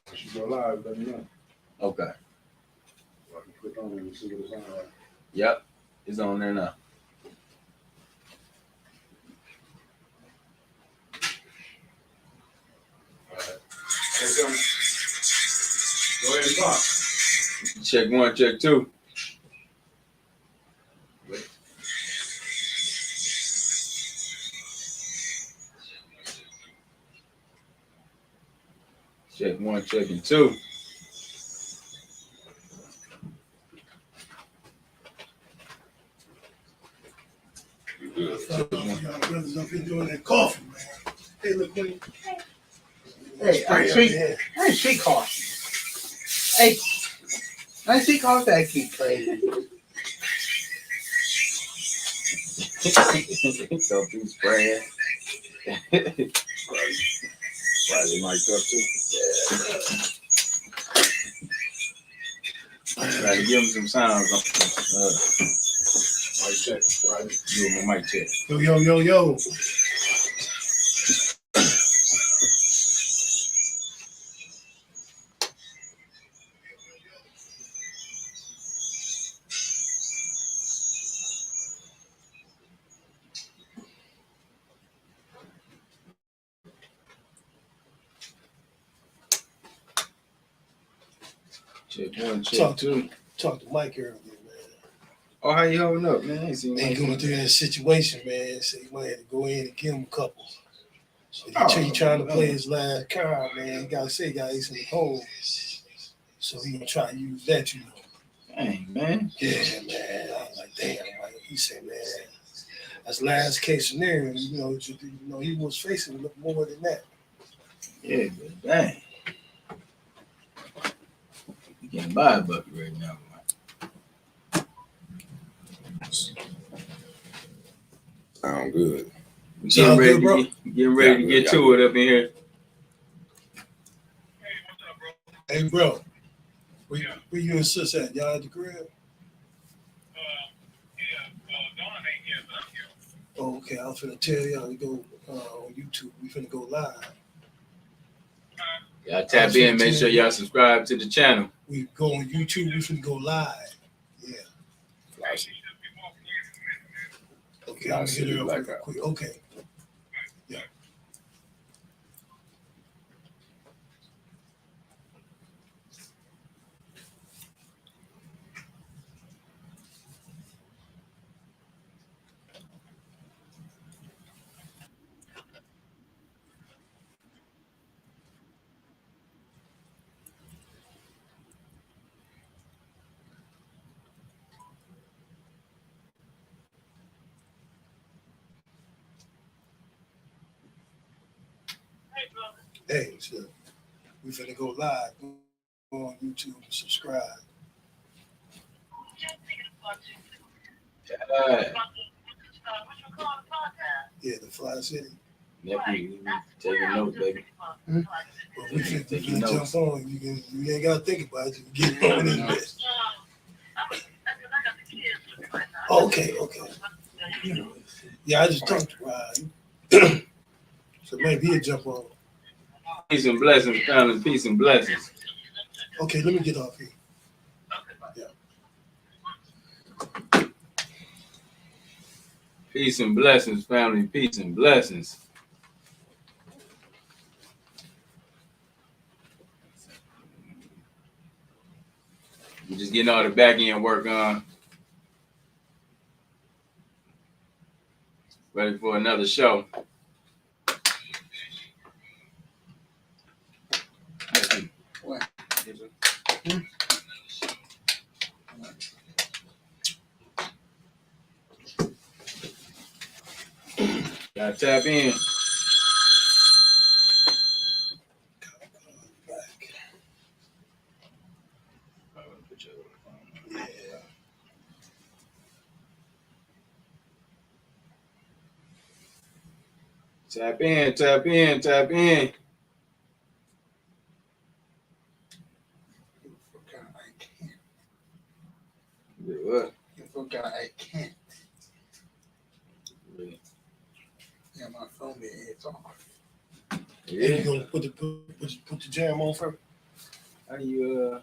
Once you go live, let me know. Okay. So I can click on it and see what it's on like. Yep. It's on there now. All right. Go ahead and talk. Check 1, check 2. Check 1, checking 2. You good. Y'all brothers up here doing that coffee, man. Hey, look, man. Hey, I see coffee. Hey, I see coffee. I keep playing. So keep spraying. Probably mic'd up too. Try to give him some sounds. Mic check. Right. Give him a mic check. Yo. Check 1, check 2. Talk to Mike earlier, man. Oh, how you holding up, man? I ain't seen Ain't Mike. going through that situation, man. So you might have to go in and give him a couple. So Oh, he trying to man. play his last card, man. You gotta say, guys, in the hole. So he gonna try to use that, you know. Dang, man. Yeah, man. I was like, damn. Like, he said, man, that's last case scenario. You know, he was facing a little more than that. Yeah, but dang. You can't buy a bucket right now, man. Sound good. We Sound getting ready, good, bro? getting ready to get to it up in here. Hey, bro. Where you and sis at? Y'all at the crib? Oh, okay. I was finna tell y'all to go on YouTube. We finna go live. Y'all tap in, make sure y'all subscribe to the channel. We go on YouTube. We finna go live. Yeah. Okay, I'm gonna hit it up real quick. Okay. Yeah. Hey, so we finna go live. Go on YouTube and subscribe. Yeah, the Fli-City. Nephew, taking notes, baby. Well, we finna jump on. You ain't gotta think about it. You can get on in there. Okay. Yeah, I just talked to Ryan. So maybe he'll jump on. Peace and blessings, family. Peace and blessings. Okay, let me get off here. Peace and blessings, family. Peace and blessings. We're just getting all the back end work on. Ready for another show. Gotta tap in. Tap in. What? You forgot I can't. Really? Yeah, And my phone is off. And you gonna put the jam on first? How do you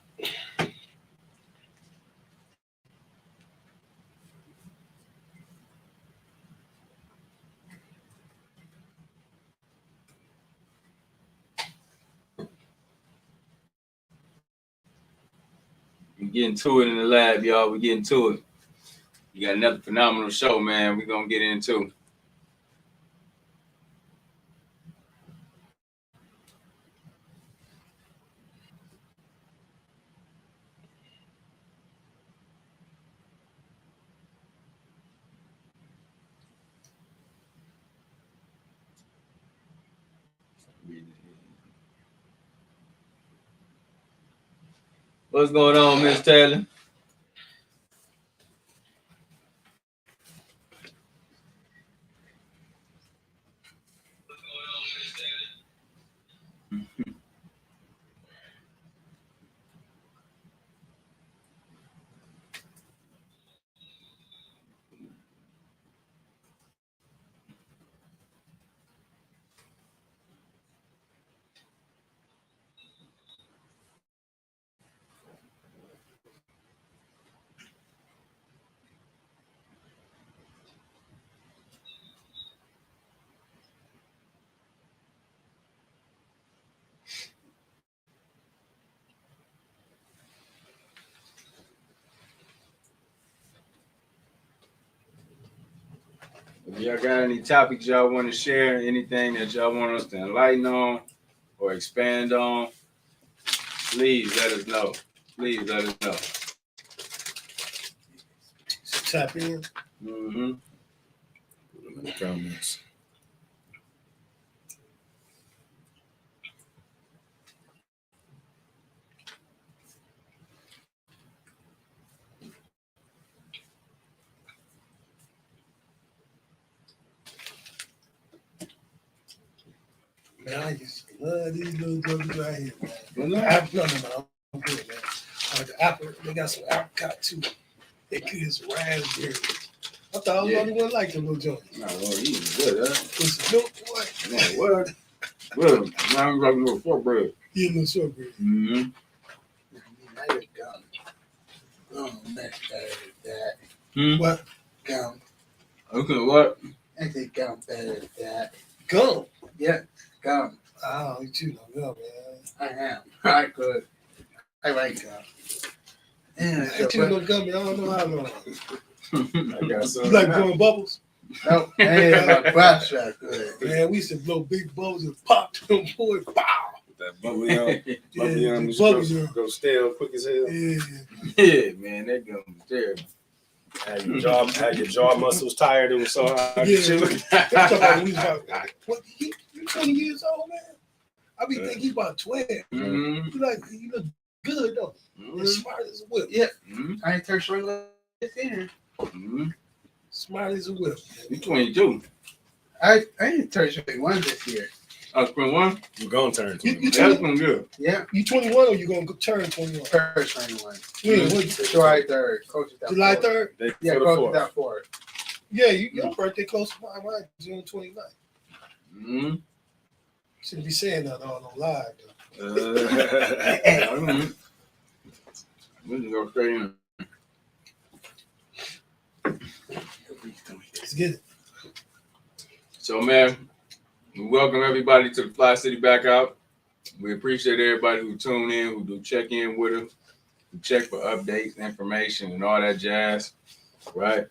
we getting to it in the lab, y'all. We getting to it. You got another phenomenal show, man. We're gonna get into. What's going on, Miss Taylor? If y'all got any topics y'all want to share, anything that y'all want us to enlighten on or expand on, please let us know. Please let us know. Tap in. Mm-hmm. Put them in the comments. Man, I used to love these little jokers right here, man. No. No. I'm good, man. The apple, they got some apricot too. They could some raspberry. I thought I was the only one like them little jokers. Nah, well, you good, huh? With some milk, boy. Man, what? Well, now I'm talking about shortbread. Yeah, little shortbread. Mm-hmm. Now you're gum. Gum, that's better than that. Hmm? What? Gum. Okay, what? I think gum better than that. Gum. Yeah, gum. I don't eat you no gum, man. I am. I could. I like gum. Yeah, I ain't you no gum, man. I don't know how long. I got some. You like blowing bubbles? no, my breath's not good. Man, we used to blow big bubbles and pop them, boy. Pow! That bubbly on. Yeah, Bubbly on. the Just bubbles, go stale quick as hell. yeah. Yeah, man, that gum was terrible. Had your jaw muscles tired. It was so hard. Yeah. to chew. I'm talking about when we was about, what, you 20 years old, man? I be thinking he's about 12. Mm-hmm. You look good, though. Mm-hmm. As smart as a whip. Yeah, Mm-hmm. I ain't touched one this year. Mm-hmm. Smart as a whip. You 22. I ain't touched one this year. I spent one. You gonna turn to You That's been good. Yeah, You 21 or you gonna turn 21? first 21. Yeah, what, July 3rd. Coach is out July for it. 3rd? Yeah, coach is out for it. Yeah, your birthday close to mine. Mine June 29th. Mm-hmm. Shouldn't be saying that all on live, though. Mm-hmm. We can go straight in. Let's get it. So, man, we welcome everybody to the Fli-City Blackout. We appreciate everybody who tune in, who do check in with us, who check for updates, information, and all that jazz, right?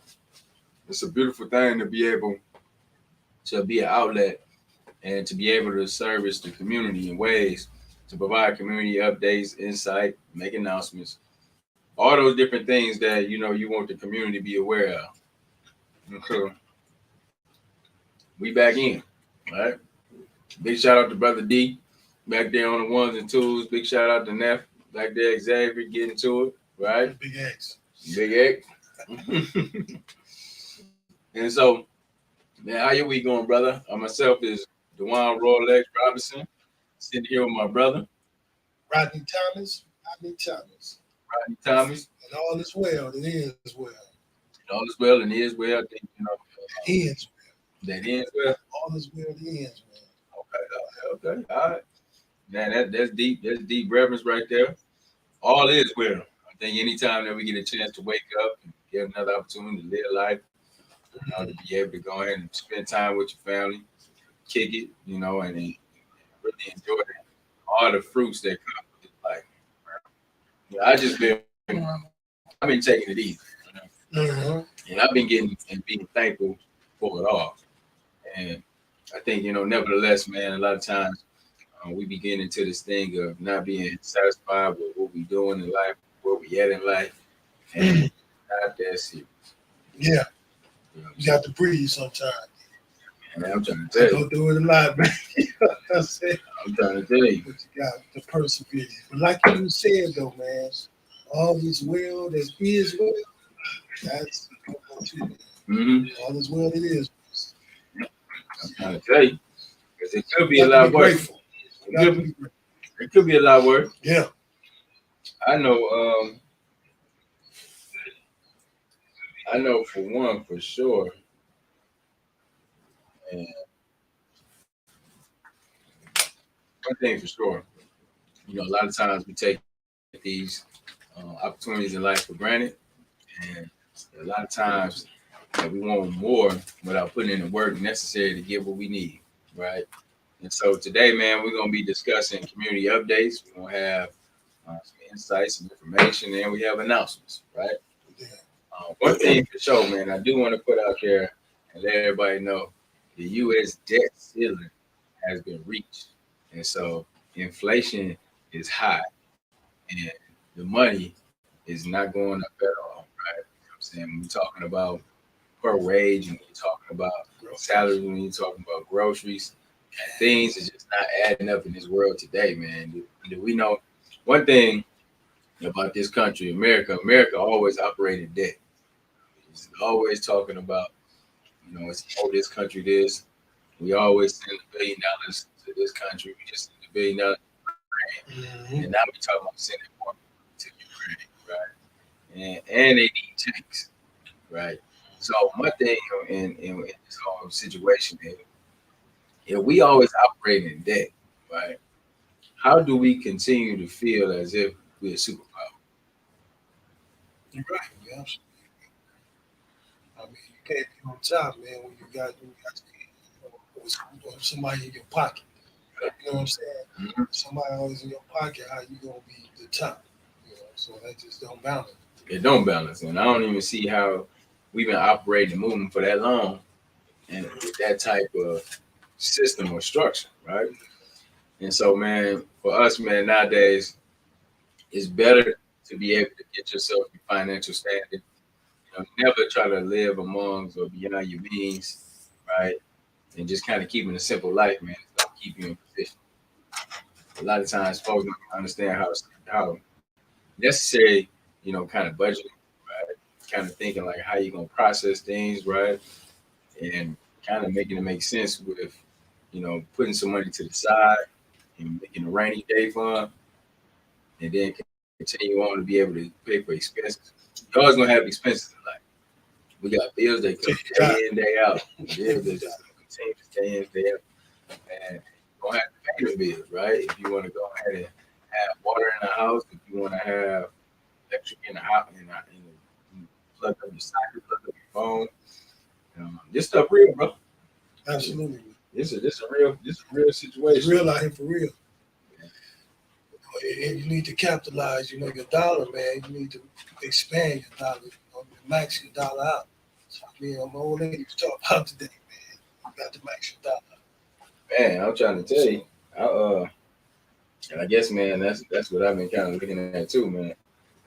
It's a beautiful thing to be able to be an outlet and to be able to service the community in ways to provide community updates, insight, make announcements, all those different things that, you know, you want the community to be aware of. And so we back in, right? Big shout out to Brother D back there on the ones and twos. Big shout out to Neff back there, Xavier getting to it, right? Big X. Big X. And so, man, how your week going, brother? Myself is Dewan Rolex Robinson, sitting here with my brother, Rodney Thomas. Rodney Thomas. And all is well. It is well. All is well and is well. I think, you know, He is That ends well. All is well that ends well. Okay. All right. Man, that's deep. That's deep reverence right there. All is well. I think anytime that we get a chance to wake up and get another opportunity to live life, to be able to go ahead and spend time with your family, kick it, and really enjoy all the fruits that come with life. I just I've been taking it easy, and I've been getting and being thankful for it all. And I think, nevertheless, man, a lot of times we be getting into this thing of not being satisfied with what we doing in life, where we at in life, and not that serious. Yeah, You know what I'm you got to breathe sometimes. saying? I'm trying to tell you. Don't do it a lot, man. You know what I'm saying? I'm trying to tell you. But you got to persevere. But like you said, though, man, all is well that is well. That's what you Mm-hmm. all is well that is. I'm trying to tell you. Because it could be a lot worse. It could be a lot worse. Yeah. I know for one, for sure. And one thing for sure, a lot of times we take these opportunities in life for granted. And a lot of times we want more without putting in the work necessary to get what we need, right? And so today, man, we're going to be discussing community updates. We're going to have some insights and information, and we have announcements, right? Yeah. One thing for sure, man, I do want to put out there and let everybody know the U.S. debt ceiling has been reached. And so inflation is high, and the money is not going up at all, right? You know what I'm saying? When you're talking about per wage, and when you're talking about salaries, when you're talking about groceries, things are just not adding up in this world today, man. Do we know one thing about this country, America? America always operated debt. It's always talking about, it's this country this. We always send $1 billion to this country. We just send $1 billion to Ukraine. And now we're talking about sending more to Ukraine, right? And they need tanks, right? So my thing in this whole situation is, if we always operate in debt, right? How do we continue to feel as if we're a superpower? You're right. You're absolutely right. I mean, you can't be on top, man, when you got somebody in your pocket. You know what I'm saying? Mm-hmm. Somebody always in your pocket, how you gonna be the top? So that just don't balance. It don't balance, and I don't even see how we've been operating and moving for that long, and with that type of system or structure, right? And so, man, for us, man, nowadays, it's better to be able to get yourself your financial standing. Never try to live amongst or beyond your means, right? And just kind of keeping a simple life, man. It's gonna keep you in position. A lot of times, folks don't understand how necessary, kind of budgeting, right? Kind of thinking like how you're gonna process things, right? And kind of making it make sense with, putting some money to the side and making a rainy day fund, and then continue on to be able to pay for expenses. You're always gonna have expenses in life. We got bills that come day in, day out. Bills that just continue to day in, day out. And you're gonna have to pay the bills, right? If you want to go ahead and have water in the house, if you want to have electric in the house, and plug up your socket, plug up your phone. This stuff real, bro. Absolutely. This is a real situation. It's real out here for real. And you need to capitalize, your dollar, man. You need to expand your dollar, max your dollar out. So, my old lady was talking about today, man. You got to max your dollar. Man, I'm trying to tell you, and I guess, man, that's what I've been kind of looking at too, man.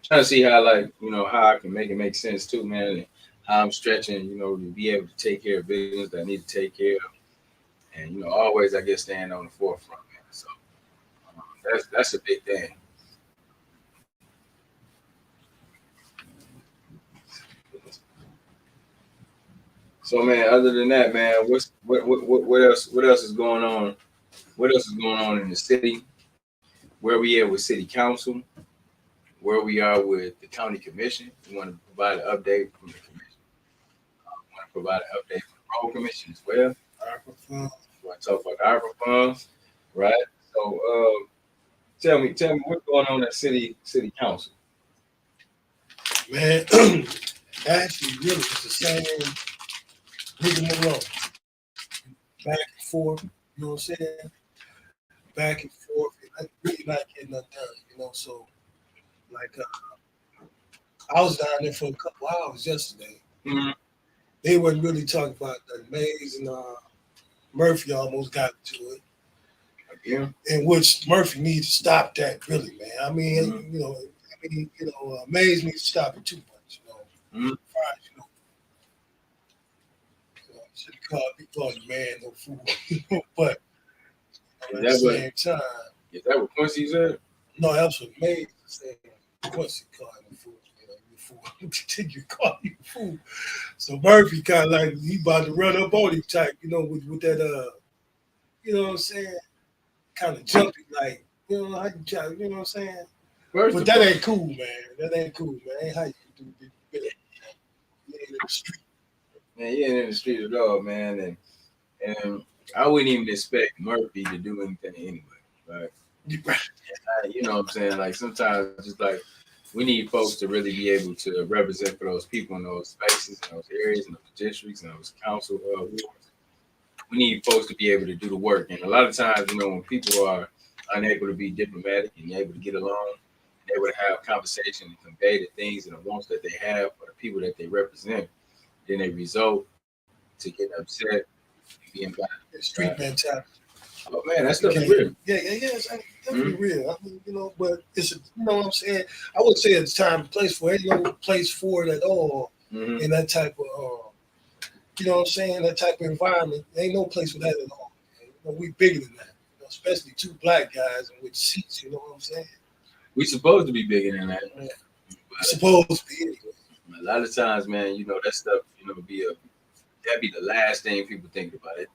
Trying to see how, how I can make it make sense too, man, and how I'm stretching, to be able to take care of business that I need to take care of, and always, I guess, staying on the forefront, man. So that's a big thing. So, man, other than that, man, what else is going on? What else is going on in the city? Where we at with city council? Where we are with the county commission? We want to provide an update from the commission. We want to provide an update from the road commission as well. ARPA fund. We want to talk about the ARPA funds, right? So, tell me what's going on at city council. Man, actually, really, it's the same rigmarole. Back and forth, you know what I'm saying? Back and forth. And I really not getting nothing done, you know. So, like, I was down there for a couple hours yesterday. Mm-hmm. They weren't really talking about the Mays and Murphy almost got to it. Yeah. In which Murphy needs to stop that, really, man. I mean, Mm-hmm. Mays needs to stop it too much, you know. Mm-hmm. Fries, should be called the man, no fool. But at the same time, is that what Quincy said? no, that's what Mays is saying. Quincy called him a fool. You know, you fool. Continue to call you a fool. So Murphy kind of like he about to run up on him type, you know, with that you know what I'm saying? Kind of jumpy, like, you know, I can try, you know what I'm saying? But that ain't cool, man. That ain't cool, man. Ain't how you do it. You ain't in the street. Man, you ain't in the street at all, man. And I wouldn't even expect Murphy to do anything anyway, right? You know what I'm saying? Like sometimes just like we need folks to really be able to represent for those people in those spaces, in those areas, in those districts, in those council wards. We need folks to be able to do the work. And a lot of times, you know, when people are unable to be diplomatic and able to get along, and able to have conversation and convey the things and the wants that they have for the people that they represent, then they result to getting upset and being bad. Street mentality. Oh man, that's stuff real. Yeah, it's definitely real. I mean, you know, but it's you know what I'm saying. I would say it's time and place for it. Ain't no place for it at all in that type of you know what I'm saying, that type of environment. There ain't no place for that at all. You know, we bigger than that. You know, especially two black guys and with seats. You know what I'm saying? We supposed to be bigger than that. Yeah. Supposed to be anyway. A lot of times, man, you know that stuff. You know, that'd be the last thing people think about. It.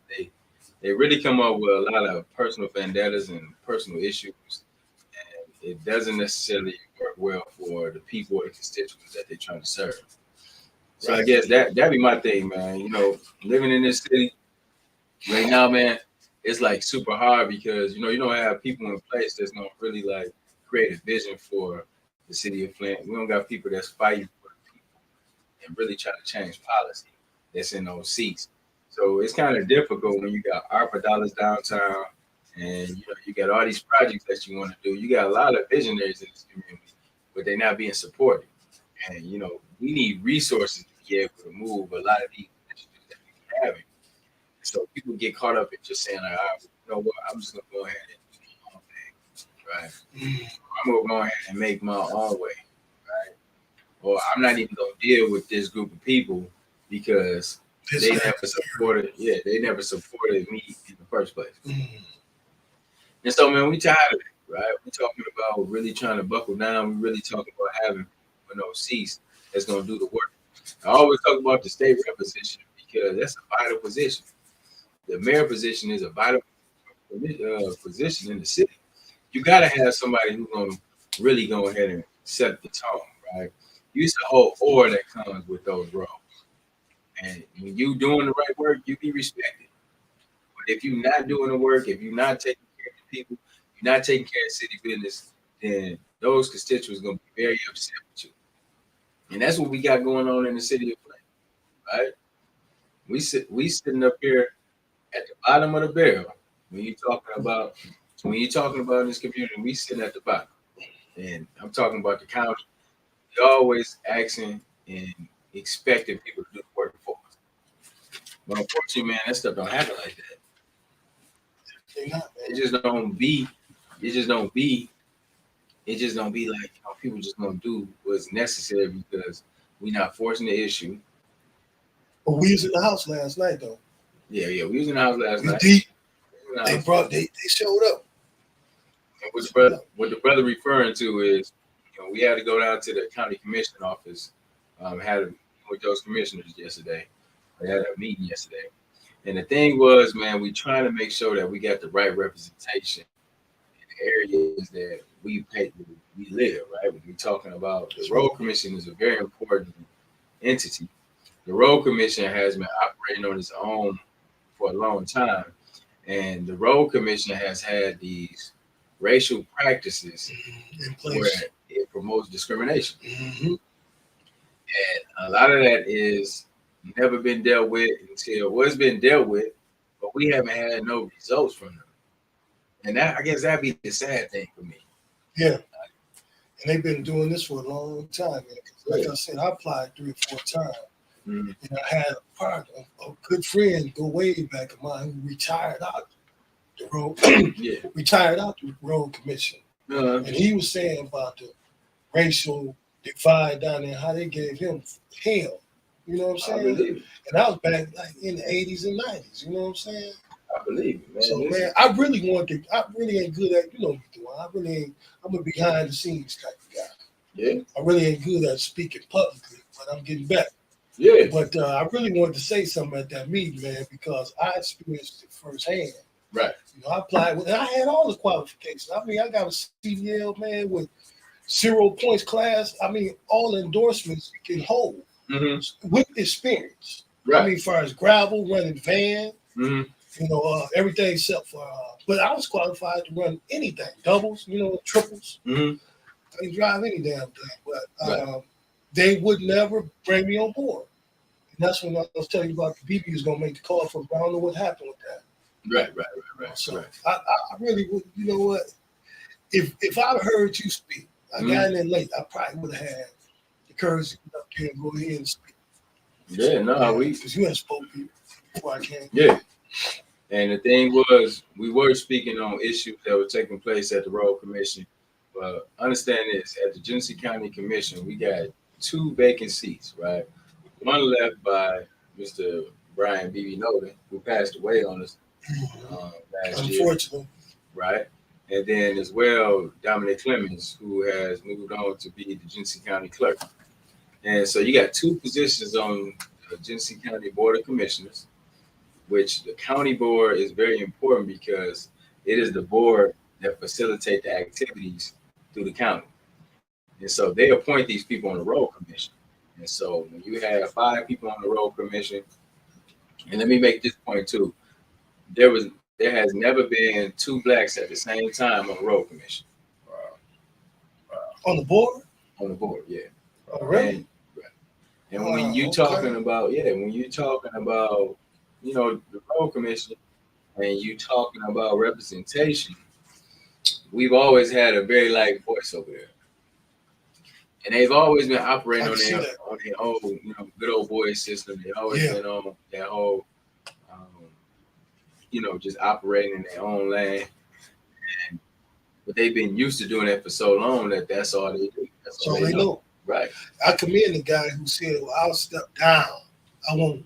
They really come up with a lot of personal vendettas and personal issues, and it doesn't necessarily work well for the people or the constituents that they're trying to serve. So I guess that'd be my thing, man. You know, living in this city right now, man, it's like super hard because you know you don't have people in place that's gonna really like create a vision for the city of Flint. We don't got people that's fighting for the people and really trying to change policy that's in those seats. So it's kind of difficult when you got ARPA dollars downtown and you know you got all these projects that you want to do. You got a lot of visionaries in this community, but they're not being supported. And you know, we need resources to be able to move a lot of these initiatives that we have. So people get caught up in just saying, like, you know what, I'm just gonna go ahead and do my own thing. Right. I'm gonna go ahead and make my own way, right? Or I'm not even gonna deal with this group of people because they never supported me in the first place. And so, man, we tired of it, right? We're talking about really trying to buckle down. We're really talking about having seats that's going to do the work. I always talk about the state rep position because that's a vital position. The mayor position is a vital position in the city. You got to have somebody who's going to really go ahead and set the tone, right? Use the whole aura that comes with those roles. And when you doing the right work, you be respected. But if you're not doing the work, if you're not taking care of the people, you're not taking care of city business, then those constituents are going to be very upset with you. And that's what we got going on in the city of Flint, right? We sitting up here at the bottom of the barrel when you're talking about this community. We sitting at the bottom, and I'm talking about the county. They're always asking and expecting people to do the work for us. But unfortunately, man, that stuff don't happen like that. It just don't be like how people just gonna do what's necessary because we're not forcing the issue. But we was in the house last night, though. Yeah, we was in the house last night. Deep. They showed up. And what the brother referring to is, you know, we had to go down to the county commission office, had a meeting with those commissioners yesterday. We had a meeting yesterday. And the thing was, man, we trying to make sure that we got the right representation in the areas that we live, right? When we're talking about the road commission is a very important entity. the road commission has been operating on its own for a long time, and the road commission has had these racial practices in where place. it promotes discrimination. Mm-hmm. A lot of that is never been dealt with until well, it's been dealt with, but we haven't had no results from them. And that I guess that'd be the sad thing for me. Yeah. And they've been doing this for a long time. Man. Like I said, I applied 3 or 4 times. Mm-hmm. And I had a partner, a good friend, go way back of mine who retired out the road, retired out the road commission. And he was saying about the racial divide down there, how they gave him hell. You know what I'm saying? I believe it. And I was back like in the 80s and 90s. You know what I'm saying? I believe it, man. So man, I really ain't good at, you know, I really ain't, I'm a behind the scenes type of guy. Yeah. I really ain't good at speaking publicly, but I'm getting better. Yeah. But I really wanted to say something at that meeting, man, because I experienced it firsthand. Right. You know, I applied and I had all the qualifications. I mean, I got a CDL, man, with 0 points class. I mean, all endorsements you can hold with experience. Right. I mean, as far as gravel, running van, Mm-hmm. you know, everything except for, but I was qualified to run anything, doubles, you know, triples. Mm-hmm. I can drive any damn thing, but they would never bring me on board. And that's when I was telling you about the BB was going to make the call for, I don't know what happened with that. Right. So I really would, you know what, if I'd heard you speak, I got in there late, I probably would have had the courage to get up there and go ahead and speak. Yeah, no, because you had spoken before I came. Yeah. And the thing was, we were speaking on issues that were taking place at the Road Commission. But understand this, at the Genesee County Commission, we got 2 vacant seats, right? One left by Mr. Brian B.B. Nolan, who passed away on us last year. Unfortunately. Right? And then as well, Dominic Clemens, who has moved on to be the Genesee County Clerk. And so you got 2 positions on the Genesee County Board of Commissioners, which the county board is very important because it is the board that facilitates the activities through the county. And so they appoint these people on the road commission. And so when you have 5 people on the road commission, and let me make this point too, there has never been 2 blacks at the same time on the road commission. On the board? On the board, yeah. Oh, really? And when you talking about, when you're talking about, you know, the road commission and you talking about representation, we've always had a very light voice over there. And they've always been operating on their old, you know, good old boy system. They've always been on that whole, you know, just operating in their own lane. But they've been used to doing that for so long that that's all they do. That's all they know. Right. I commend the guy who said, well, I'll step down. I want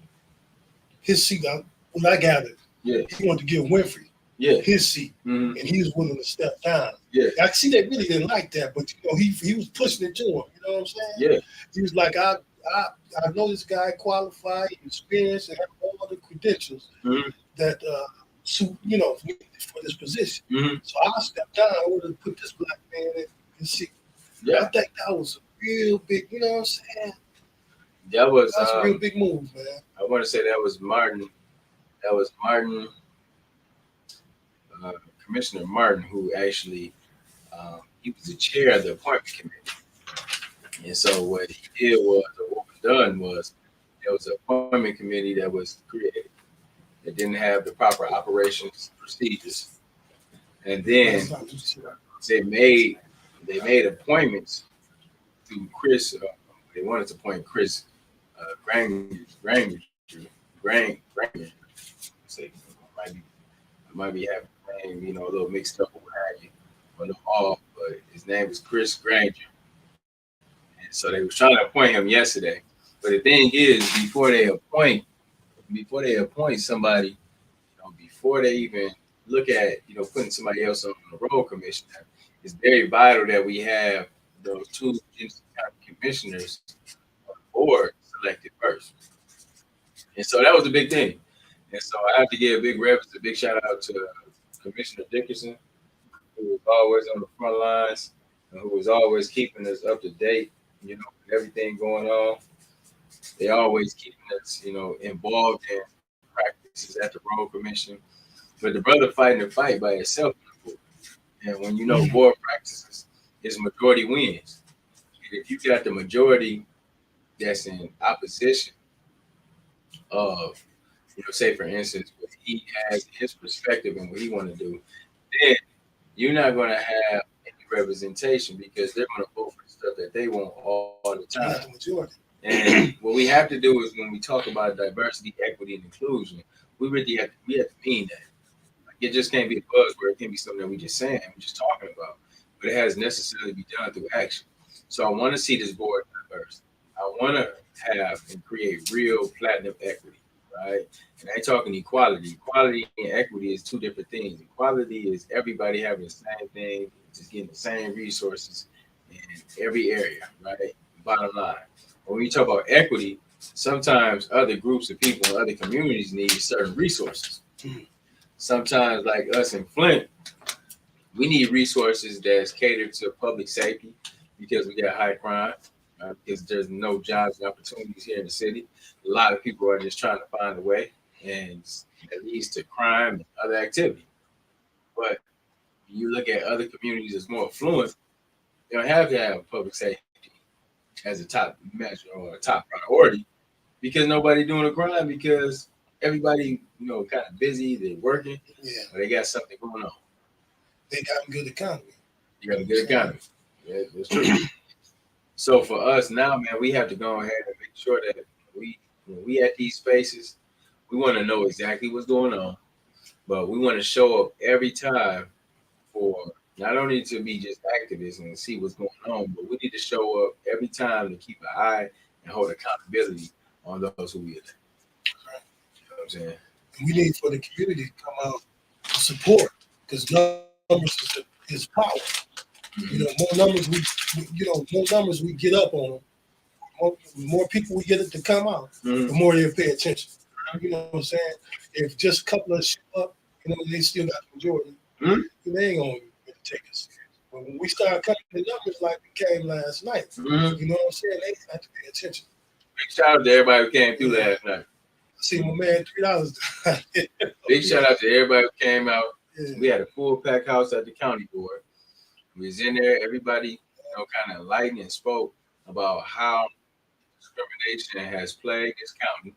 his seat. When I got it, he wanted to give Winfrey his seat, and he was willing to step down. Yeah. I see they really didn't like that, but you know, he was pushing it to him. You know what I'm saying? Yeah. He was like, I know this guy qualified, experienced, and have all the credentials that suit, you know, for this position. So I stepped down in order to put this black man in his seat. Yeah. I think that was a real big, you know what I'm saying? That's a real big move, man. I want to say that was Martin. That was Martin, Commissioner Martin, who actually he was the chair of the appointment committee. And so what he did was, or what was done was, there was an appointment committee that was created that didn't have the proper operations procedures, and then they made appointments to Chris. They wanted to appoint Chris Granger. I might be having the name, you know, a little mixed up or what have you, or a little off, but his name is Chris Granger. And so they was trying to appoint him yesterday. But the thing is, before they appoint somebody, you know, before they even look at, you know, putting somebody else on the road commission, it's very vital that we have those 2 commissioners on the board selected first. And so that was a big thing. And so I have to give a big shout out to Commissioner Dickerson, who was always on the front lines and who was always keeping us up to date, you know, with everything going on. They always keeping us, involved in practices at the road commission. But the brother fighting the fight by himself. And when board practices, it's majority wins. And if you got the majority that's in opposition of, say for instance, what he has his perspective and what he want to do, then you're not going to have any representation because they're going to vote for the stuff that they want all the time. The majority. And what we have to do is when we talk about diversity, equity, and inclusion, we have to mean that. Like, it just can't be a buzzword. It can't be something that we just saying, we're just talking about. But it has necessarily be done through action. So I want to see this board diverse. I want to have and create real platinum equity, right? And I ain't talking equality. Equality and equity is two different things. Equality is everybody having the same thing, just getting the same resources in every area, right? Bottom line. When we talk about equity, sometimes other groups of people in other communities need certain resources. Sometimes, like us in Flint, we need resources that's catered to public safety because we got high crime, because there's no jobs and opportunities here in the city. A lot of people are just trying to find a way, and that leads to crime and other activity. But you look at other communities that's more affluent, they don't have to have public safety as a top measure or a top priority because nobody doing a crime because everybody, kind of busy, they're working, or they got something going on. They got a good economy. You got a good economy. Yeah, that's true. So for us now, man, we have to go ahead and make sure that when we at these spaces, we want to know exactly what's going on, but we want to show up every time for not only to be just activists and see what's going on, but we need to show up every time to keep an eye and hold accountability on those who we elect. You know what I'm saying? We need for the community to come out to support because numbers is power. More numbers we get up on them, more people we get it to come out, the more they'll pay attention. You know what I'm saying? If just a couple of show up, they still got the majority. They ain't gonna take us. But when we start cutting the numbers like we came last night, you know what I'm saying? They have to pay attention. Big shout out to everybody who came through last night. I see my man $3. Big shout out to everybody who came out. Yeah. We had a full pack house at the county board. We was in there. Everybody, kind of enlightened and spoke about how discrimination has plagued this county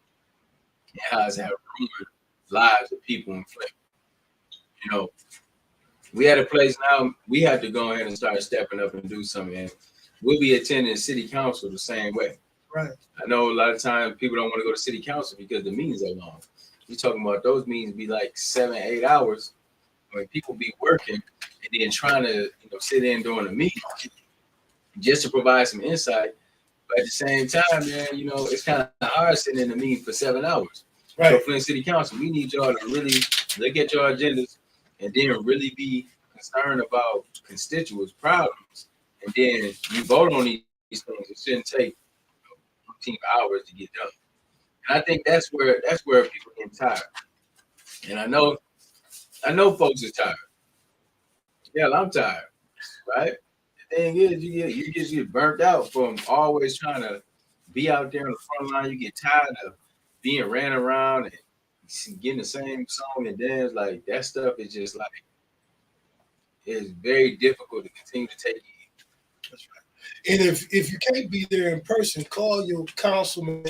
and how it's had ruined lives of people in Flint. We had a place now. We have to go ahead and start stepping up and do something. And we'll be attending city council the same way. Right. I know a lot of times people don't want to go to city council because the meetings are long. You're talking about those meetings be like 7-8 hours when people be working and then trying to sit in during the meeting just to provide some insight. But at the same time, man, it's kind of hard sitting in the meeting for 7 hours. Right. So Flint City Council, we need y'all to really look at your agendas and then really be concerned about constituents' problems. And then you vote on these things. It shouldn't take 15 hours to get done. And I think that's where people get tired. And I know folks are tired. Yeah, I'm tired, right? The thing is, you just get burnt out from always trying to be out there on the front line. You get tired of being ran around and getting the same song and dance. Like that stuff is just like it's very difficult to continue to take in. That's right. And if you can't be there in person, call your councilman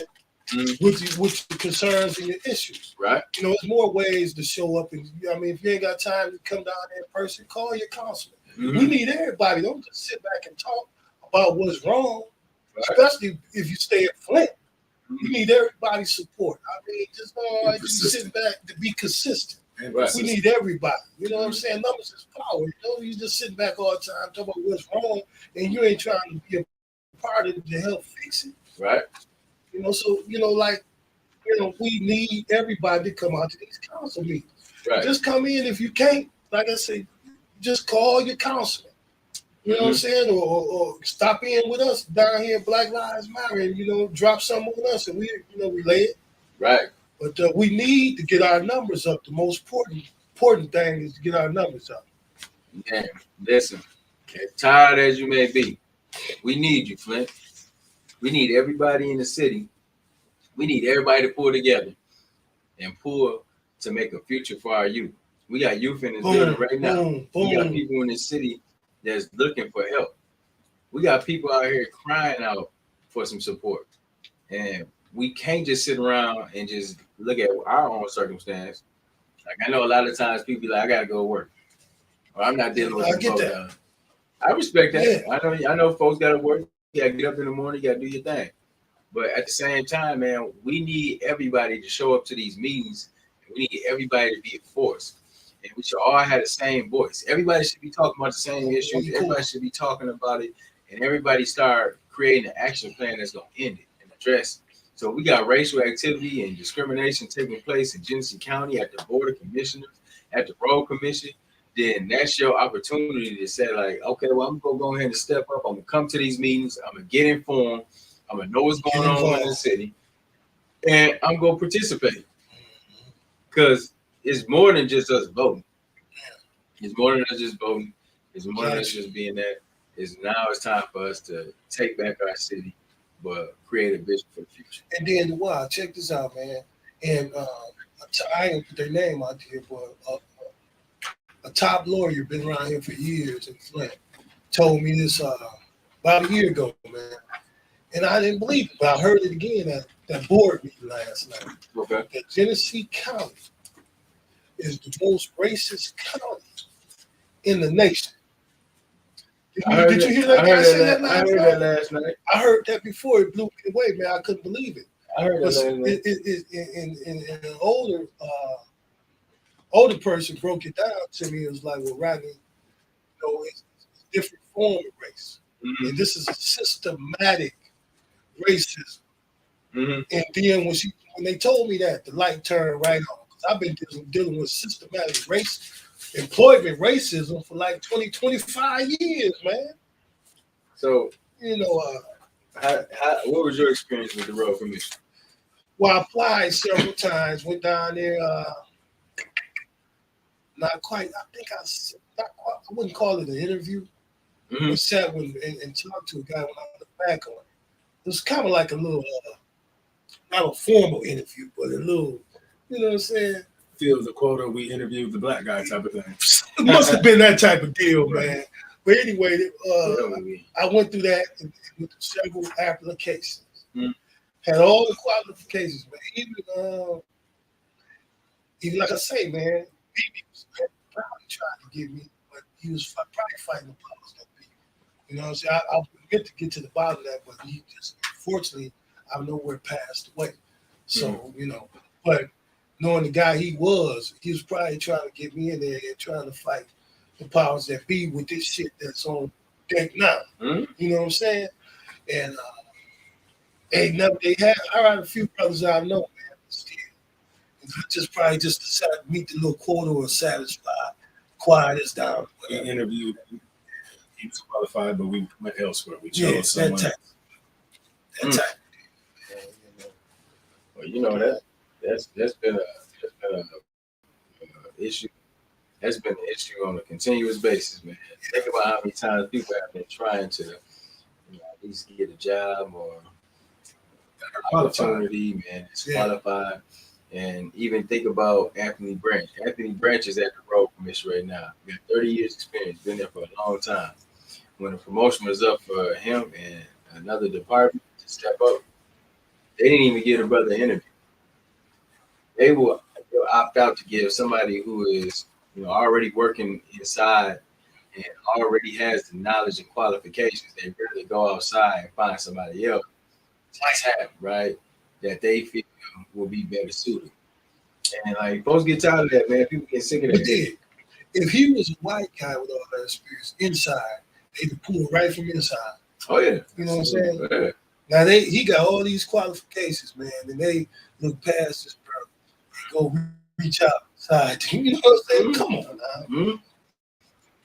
with your concerns and your issues. Right. There's more ways to show up. And if you ain't got time to come down there in person, call your councilman. We need everybody. Don't just sit back and talk about what's wrong, especially if you stay in Flint. You need everybody's support. Just don't like you sit back to be consistent. Right. We need everybody. You know what I'm saying? Numbers is power. You just sitting back all the time talking about what's wrong, and you ain't trying to be a part of it to help fix it. Right. We need everybody to come out to these council meetings. Right. Just come in if you can't. Like I say, just call your councilman. You know what I'm saying? Or stop in with us down here at Black Lives Matter and, drop something on us and we lay it. Right. But we need to get our numbers up. The most important thing is to get our numbers up. Man, listen, as tired as you may be, we need you, Flint. We need everybody in the city We need everybody to pull together and pull to make a future for our youth. We got youth in this building right now. We got people in this city that's looking for help. We got people out here crying out for some support. And we can't just sit around and just look at our own circumstance. Like I know a lot of times people be like, I gotta go to work. Or I'm not dealing with that. I respect that. Yeah. I know folks gotta work. You gotta get up in the morning, you gotta do your thing. But at the same time, man, we need everybody to show up to these meetings. We need everybody to be a force. And we should all have the same voice. Everybody should be talking about the same issues. Everybody should be talking about it. And everybody start creating an action plan that's going to end it and address it. So we got racial activity and discrimination taking place in Genesee County at the Board of Commissioners, at the Road Commission. Then that's your opportunity to say, like, okay, well, I'm going to go ahead and step up. I'm going to come to these meetings. I'm going to get informed. I'm going to know what's going on in the city. And I'm going to participate. Because it's more than just us voting. It's more than us just voting. It's more than us just being there. Now it's time for us to take back our city, but create a vision for the future. And then, wow, check this out, man. And I ain't put their name out here, but a top lawyer been around here for years in Flint told me this about a year ago, man. And I didn't believe it, but I heard it again at that board meeting last night. Okay. That Genesee County is the most racist county in the nation. Did you hear that guy say that last night? I heard that last night. I heard that before. It blew me away, man. I couldn't believe it. I heard that last night. And an older person broke it down to me. It was like, well, Rodney, it's a different form of race. Mm-hmm. And this is a systematic racism. Mm-hmm. And then when they told me that, the light turned right on. I've been dealing with systematic employment racism for like 25 years, man. So, what was your experience with the Road Commission? Well, I applied several times, went down there, not quite, I wouldn't call it an interview. Mm-hmm. I sat and talked to a guy when I look back on it. It was kind of like a little, not a formal interview, but a little, you know what I'm saying? Feels the quota, we interviewed the black guy type of thing. It must have been that type of deal, man. But anyway, I went through that and went through several applications. Mm-hmm. Had all the qualifications, man. Even like I say, man, he was probably trying to get me, but he was probably fighting the powers that be. You know what I'm saying? I meant to get to the bottom of that, but he just, unfortunately, I know where it passed away. So, but knowing the guy he was probably trying to get me in there and trying to fight the powers that be with this shit that's on deck now. Mm-hmm. You know what I'm saying? And I had a few brothers I know, man, still. Probably just decided to meet the little quota or satisfied, quiet us down. We interviewed, he was qualified, but we went elsewhere. We chose someone. That type. Well, that's been a issue. That's been an issue on a continuous basis, man. Think about how many times people have been trying to, at least get a job or opportunity, man. It's qualified. And even think about Anthony Branch. Anthony Branch is at the Road Commission right now. He got 30 years experience, been there for a long time. When the promotion was up for him and another department to step up, they didn't even give a brother an interview. They will opt out to give somebody who is, already working inside and already has the knowledge and qualifications. They really go outside and find somebody else, right? That they feel will be better suited. And like folks get tired of that, man. People get sick of that. If he was a white guy with all that experience inside, they could pull right from inside. Oh yeah. You know what I'm saying? Yeah. Now he got all these qualifications, man, and they look past this brother. They go reach outside. You know what I'm saying? Come on now. Mm-hmm.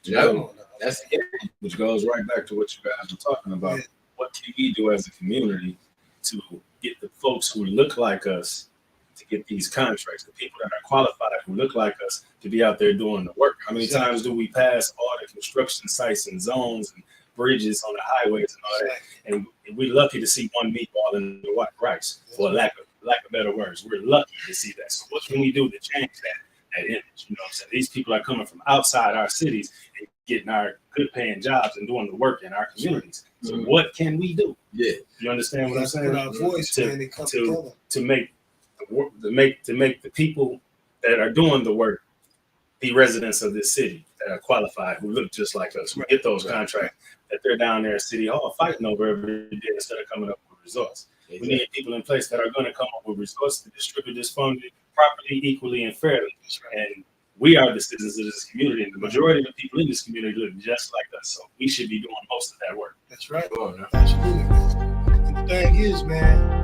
Yeah. Come on now. That's it. Which goes right back to what you guys were talking about. Yeah. What can we do as a community to get the folks who look like us to get these contracts, the people that are qualified who look like us to be out there doing the work? How many times do we pass all the construction sites and zones and bridges on the highways and all that, and we're lucky to see one meatball in the white rice for lack of lack of better words, we're lucky to see that. So what can we do to change that image? You know what I'm saying? These people are coming from outside our cities and getting our good paying jobs and doing the work in our communities. So what can we do? Yeah. You understand what I'm saying? Put our voice, man, they come together. To make the work, to make the people that are doing the work be residents of this city that are qualified, who look just like us, who get those contracts, that they're down there at City Hall fighting over every day instead of coming up with results. We need people in place that are going to come up with resources to distribute this funding properly, equally, and fairly. And we are the citizens of this community, and the majority of the people in this community look just like us. So we should be doing most of that work. That's right. Absolutely, man. And the thing is, man,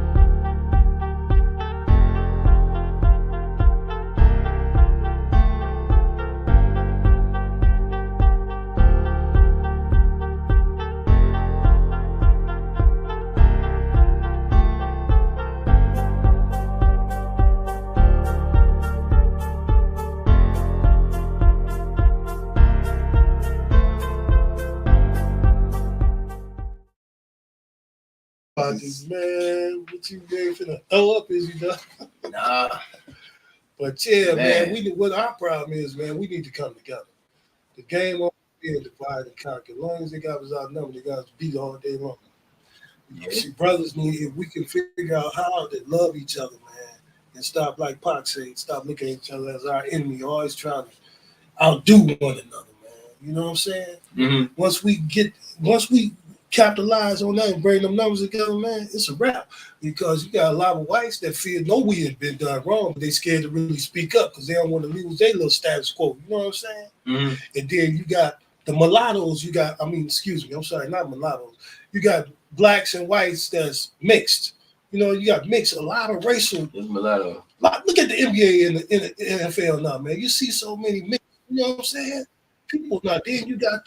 man, what you ain't finna throw up is you know. Nah. But yeah, man, what our problem is, man, we need to come together. The game won't be divide and conquer. As long as they got us outnumbered, they got us beat all day long. Yeah. See, brothers need, if we can figure out how to love each other, man, and stop, like Pac said, stop looking at each other as our enemy, always trying to outdo one another, man. You know what I'm saying? Mm-hmm. Once we capitalize on that and bring them numbers together, man, it's a wrap. Because you got a lot of whites that know we had been done wrong, but they scared to really speak up because they don't want to lose their little status quo. You know what I'm saying? Mm-hmm. And then you got the mulattoes. I'm sorry, not mulattoes. You got blacks and whites that's mixed. You know, you got mixed, a lot of racial. It's mulatto. Look at the NBA and the NFL now, man. You see so many mixed, you know what I'm saying? People now. Then you got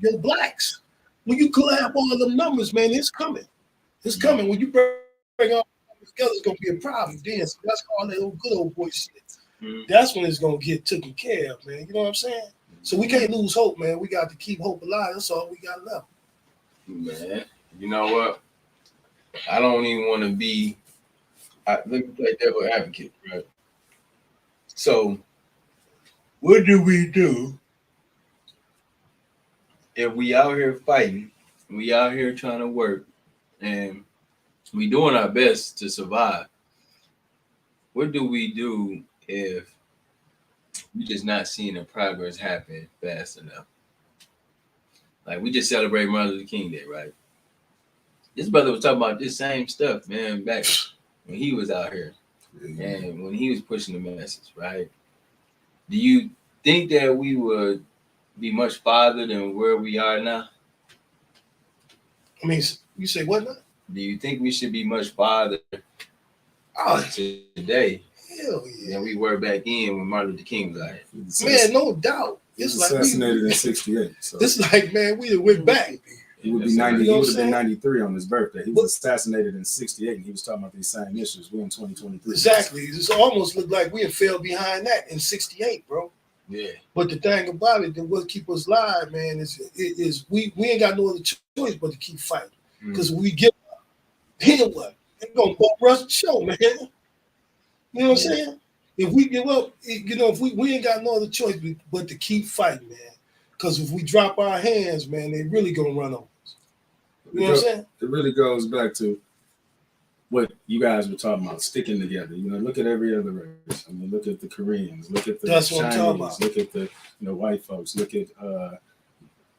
your blacks. When you collab all of them numbers, man, it's coming. It's coming. When you bring all them together, it's gonna be a problem. Then so that's all that old good old boy shit. Mm-hmm. That's when it's gonna get taken care of, man. You know what I'm saying? So we can't lose hope, man. We got to keep hope alive. That's all we got left. Man, you know what? I don't even want to be. Let me play devil advocate, right? So, what do we do if we out here fighting, we out here trying to work, and we doing our best to survive? What do we do if we just not seeing the progress happen fast enough? Like, we just celebrated Martin Luther King Day, right? This brother was talking about this same stuff, man, back when he was out here and when he was pushing the message, right? Do you think that we would be much farther than where we are now? I mean, you say what now? Do you think we should be much farther today than we were back in when Martin Luther King was out here? Man, no doubt. He was assassinated in '68. So. It's like, man, we went back. He would be 90. He would have been 93 on his birthday. He was assassinated in '68, and he was talking about these same issues. We're in 2023. Exactly. It almost looked like we had fell behind that in '68, bro. Yeah. But the thing about it, that what keep us alive, man, is we ain't got no other choice but to keep fighting. Because we give up, then what? They're gonna rush the show, man. You know what I'm saying? If we give up, you know, if we ain't got no other choice but to keep fighting, man. Because if we drop our hands, man, they really gonna run over us. You know what I'm saying? It really goes back to what you guys were talking about, sticking together. You know, look at every other race. I mean, look at the Koreans, look at the Chinese, look at the white folks, look at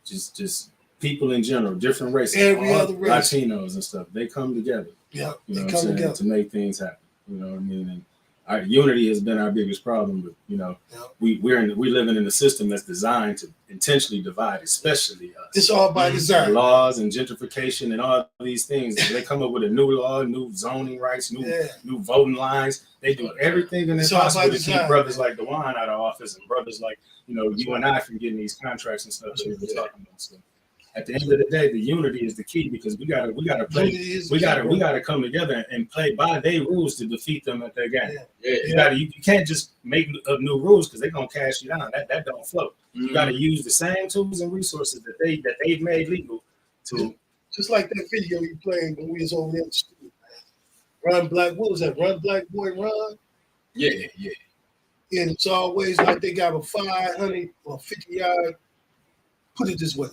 just people in general, different races, every other race. Latinos and stuff. They come together. Yeah, you know what I'm saying, to make things happen. You know what I mean? And our unity has been our biggest problem. But you know, we're living in a system that's designed to intentionally divide, especially us. It's all by design. Laws and gentrification and all these things. They come up with a new law, new zoning rights, new voting lines. They do everything in their possible to keep brothers like DeWine out of office and brothers like you and I from getting these contracts and stuff that we were talking about. So at the end of the day, the unity is the key because we gotta come together and play by their rules to defeat them at their game. You can't just make up new rules because they're gonna cash you down. That don't float. You gotta use the same tools and resources that they've made legal to. Just like that video you played when we was over there in the school, man. Run Black, what was that? Run Black Boy Run. Yeah. And it's always like they got a 500 or 50-yard. Put it this way,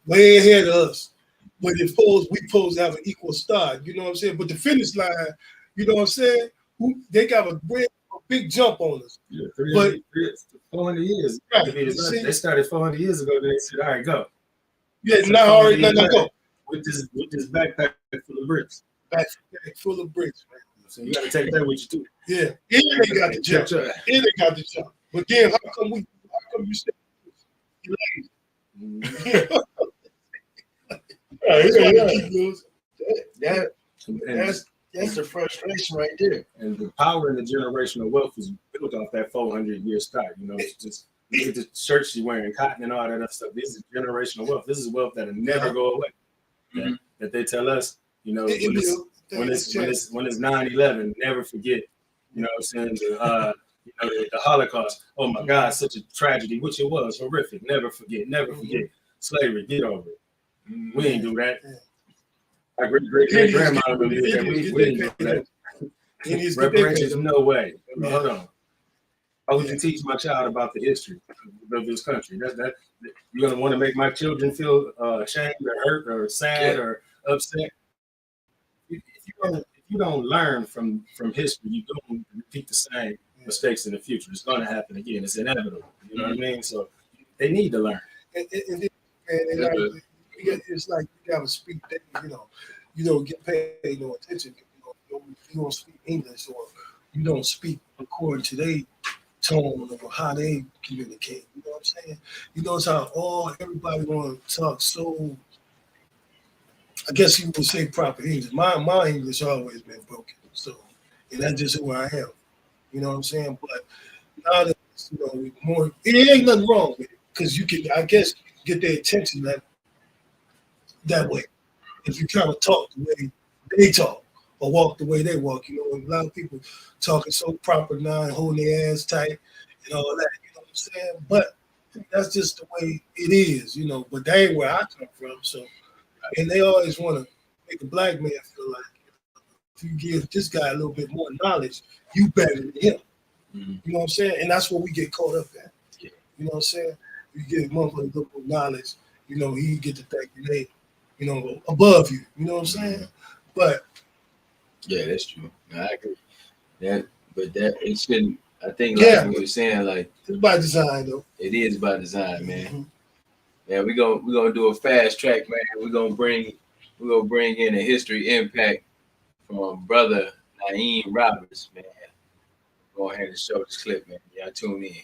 way ahead of us. But we supposed to have an equal start. You know what I'm saying? But the finish line, you know what I'm saying? They got a big jump on us. Yeah, But 400 years. right, They started 400 years ago. Then they said, "All right, go." yeah, So now already let 400 years them go. with this backpack full of bricks. Back full of bricks, man. So you got to take that with you too. Yeah, and they got the jump. And they got the jump. But then how come you stay? That's the frustration right there. And the power and the generational wealth was built off that 400-year start. You know, it's just look at the shirts she's wearing, cotton and all that other stuff. This is generational wealth. This is wealth that'll never go away. Mhm. That they tell us, you know, when it's 9/11, never forget. You know what I'm saying? The Holocaust. Oh my God, such a tragedy, which it was horrific. Never forget. Never forget. Slavery. Get over it. We ain't do that. My great grandmother did that. We didn't do that. Reparations, no way. Hold on. I would teach my child about the history of this country. That you're gonna want to make my children feel ashamed or hurt or sad or upset. If you don't learn from history, you're going to repeat the same mistakes in the future. It's going to happen again. It's inevitable. You know what I mean? So they need to learn. It's like you gotta speak that, you don't get paid no attention. You don't speak English, or you don't speak according to their tone or how they communicate. You know what I'm saying? You notice how everybody want to talk so, I guess you would say proper English. My English always been broken. So, and that's just who I am. You know what I'm saying? But now that, more, it ain't nothing wrong with it, because you can, I guess, get their attention that way. If you kind of talk the way they talk or walk the way they walk, a lot of people talking so proper now and holding their ass tight and all that, you know what I'm saying? But that's just the way it is, but that ain't where I come from. So, and they always want to make a black man feel like, if you give this guy a little bit more knowledge, you better than him. Mm-hmm. You know what I'm saying? And that's what we get caught up at. Yeah. You know what I'm saying? You give motherfucker a little more knowledge, he get to think they, above you. You know what I'm saying? But yeah, that's true. I agree. But it shouldn't. I think like you were saying, like it's by design though. It is by design, man. Mm-hmm. Yeah, we're gonna do a fast track, man. We're gonna bring in a history impact from brother Naeem Roberts, man. Go ahead and show this clip, man. Y'all tune in.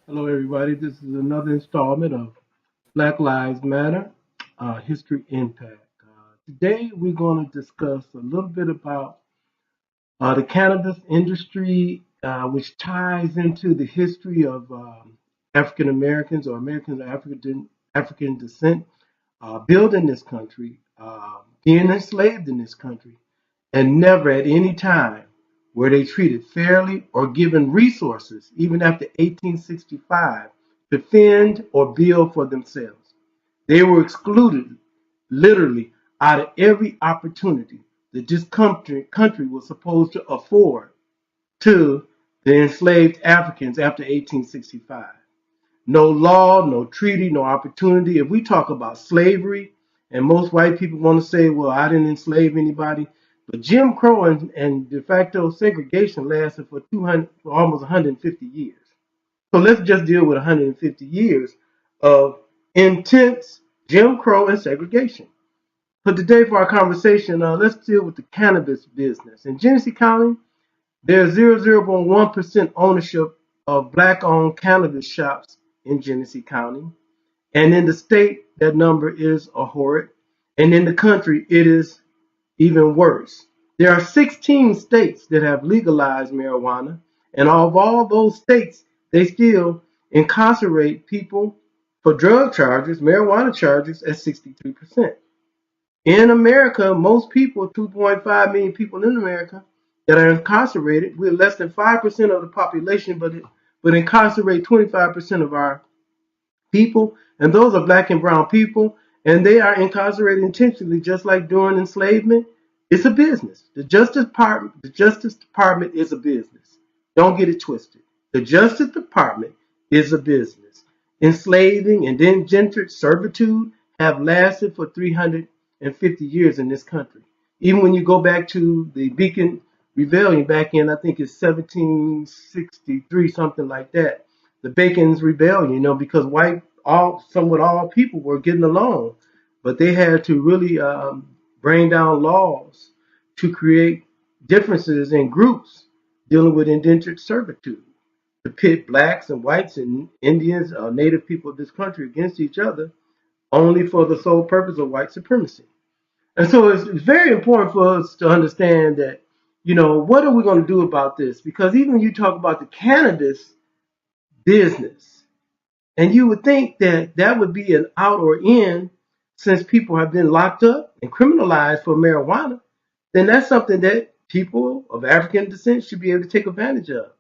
Hello, everybody. This is another installment of Black Lives Matter, History Impact. Today, we're going to discuss a little bit about the cannabis industry, which ties into the history of African Americans or Americans of African descent building this country, being enslaved in this country, and never at any time were they treated fairly or given resources, even after 1865, to fend or build for themselves. They were excluded, literally, out of every opportunity that this country was supposed to afford to the enslaved Africans after 1865. No law, no treaty, no opportunity. If we talk about slavery, and most white people want to say, well, I didn't enslave anybody, but Jim Crow and de facto segregation lasted for almost 150 years. So let's just deal with 150 years of intense Jim Crow and segregation. But today for our conversation, let's deal with the cannabis business. In Genesee County, there's 0.1% ownership of black-owned cannabis shops in Genesee County. And in the state, that number is a horrid. And in the country, it is even worse. There are 16 states that have legalized marijuana. And of all those states, they still incarcerate people for drug charges, marijuana charges, at 63%. In America, most people, 2.5 million people in America, that are incarcerated, we're less than 5% of the population, but incarcerate 25% of our people, and those are black and brown people, and they are incarcerated intentionally, just like during enslavement. It's a business. The Justice Department is a business. Don't get it twisted. The Justice Department is a business. Enslaving and indentured servitude have lasted for 350 years in this country. Even when you go back to the Beacon Rebellion back in, I think it's 1763, something like that. The Bacon's Rebellion, because somewhat all people were getting along, but they had to really bring down laws to create differences in groups dealing with indentured servitude, to pit blacks and whites and Indians, native people of this country against each other only for the sole purpose of white supremacy. And so it's very important for us to understand that, what are we going to do about this? Because even when you talk about the cannabis business, and you would think that that would be an out or in, since people have been locked up and criminalized for marijuana, then that's something that people of African descent should be able to take advantage of.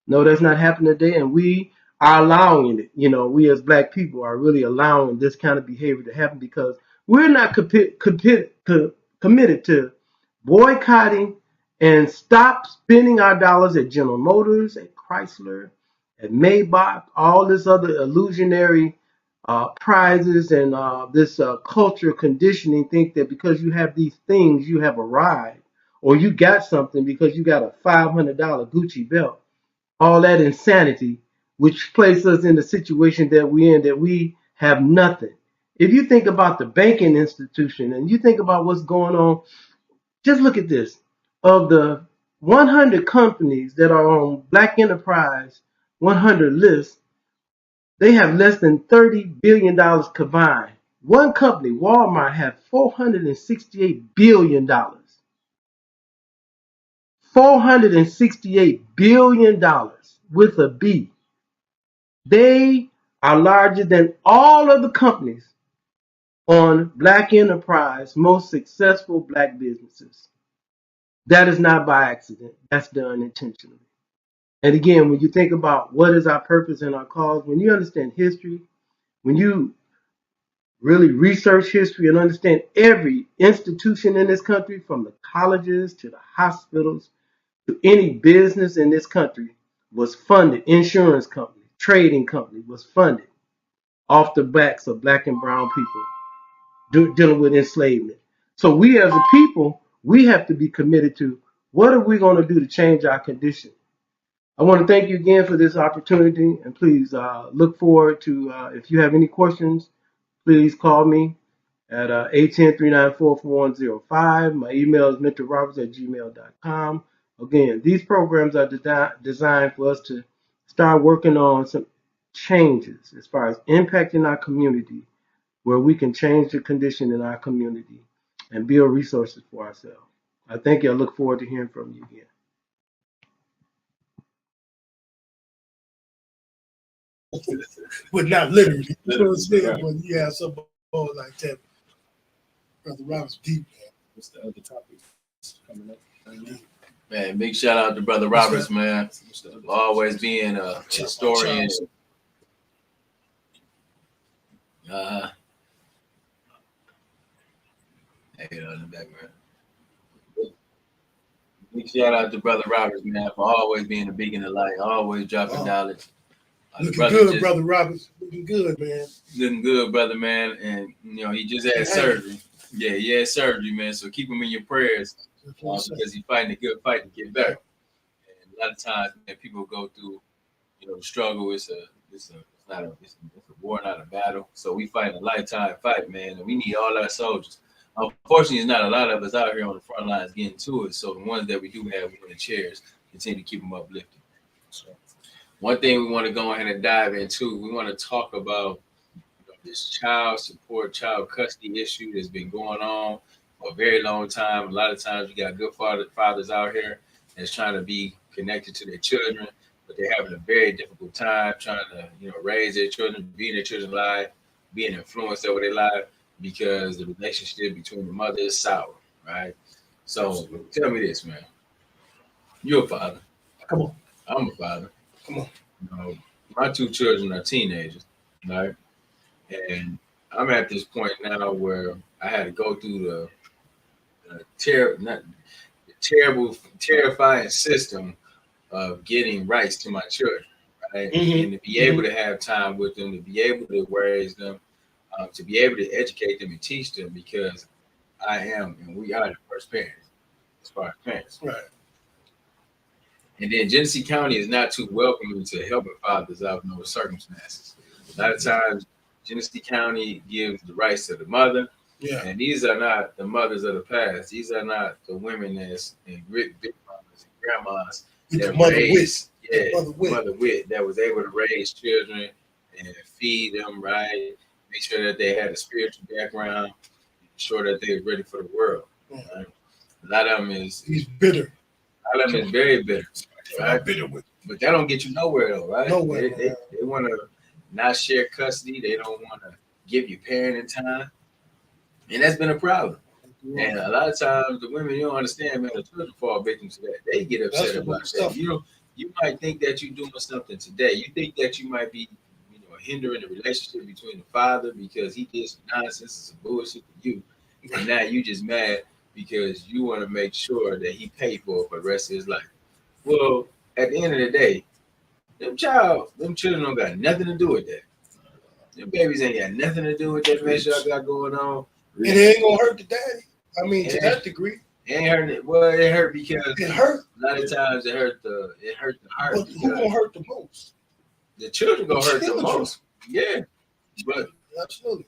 No, that's not happening today, and we are allowing it. We as black people are really allowing this kind of behavior to happen because we're not committed to boycotting and stop spending our dollars at General Motors, at Chrysler, at Maybach, all this other illusionary prizes and this culture conditioning. Think that because you have these things, you have arrived, or you got something because you got a $500 Gucci belt. All that insanity, which places us in the situation that we're in, that we have nothing. If you think about the banking institution and you think about what's going on, just look at this. Of the 100 companies that are on Black Enterprise 100 list, they have less than $30 billion combined. One company, Walmart, have $468 billion. $468 billion with a B. They are larger than all of the companies on Black Enterprise, most successful black businesses. That is not by accident. That's done intentionally. And again, when you think about what is our purpose and our cause, when you understand history, when you really research history and understand every institution in this country, from the colleges to the hospitals to any business in this country, was funded, insurance company, trading company, was funded off the backs of black and brown people dealing with enslavement. So we as a people, we have to be committed to what are we going to do to change our condition. I want to thank you again for this opportunity, and please look forward to, if you have any questions, please call me at 810-394-4105. My email is mentorroberts@gmail.com. Again, these programs are designed for us to start working on some changes as far as impacting our community, where we can change the condition in our community and build resources for ourselves. I thank you. I look forward to hearing from you again. But not literally. You know what I'm saying? When you have somebody like that, Brother Robert's deep, man. What's the other topic coming up? Man, big shout out to Brother Roberts, man. Always being a historian. Hey, in the background. Big shout out to Brother Roberts, man, for always being a beacon of light, always dropping knowledge. Looking good, Brother Roberts. Looking good, man. Looking good, brother, man. And, he just had surgery. Yeah, he had surgery, man. So keep him in your prayers because he's fighting a good fight to get better. And a lot of times, man, people go through, the struggle. It's a war, not a battle. So we fight a lifetime fight, man. And we need all our soldiers. Unfortunately, there's not a lot of us out here on the front lines getting to it. So the ones that we do have in the chairs, continue to keep them uplifted. So one thing we want to go ahead and dive into, we want to talk about this child support, child custody issue that's been going on for a very long time. A lot of times you got good fathers out here that's trying to be connected to their children, but they're having a very difficult time trying to, raise their children, be in their children's life, be an influence over their life, because the relationship between the mother is sour, right? So tell me this, man. You're a father. Come on. I'm a father. Come on. My two children are teenagers, right? And I'm at this point now where I had to go through the terrifying system of getting rights to my children, right? And to be able to have time with them, to be able to raise them, to be able to educate them and teach them, because I am and we are the first parents as far as parents. Right. And then Genesee County is not too welcoming to helping fathers out in those circumstances. A lot of times, Genesee County gives the rights to the mother. Yeah. And these are not the mothers of the past. These are not the women that's in big mamas and grandmas that raised, mother wit that was able to raise children and feed them right, make sure that they had a spiritual background, ensure that they were ready for the world. Right? A lot of them he's bitter. A lot of them is very bitter. Right? Bitter with. But that don't get you nowhere though, right? Nowhere. They want to not share custody. They don't want to give you parenting time. And that's been a problem. And a lot of times the women, you don't understand, man, the children fall victim to that. They get upset about that. You might think that you're doing something today. You think that you might be, hindering the relationship between the father because he did some nonsense and some bullshit to you. And now you just mad because you want to make sure that he paid for it for the rest of his life. Well, at the end of the day, them children don't got nothing to do with that. Them babies ain't got nothing to do with that mess y'all got going on. And it ain't gonna hurt the daddy. I mean, to that degree. It ain't hurt. Well, it hurt because it hurt. A lot of times it hurt the heart. But who gonna hurt the most? The children gonna hurt the most. Yeah, but absolutely.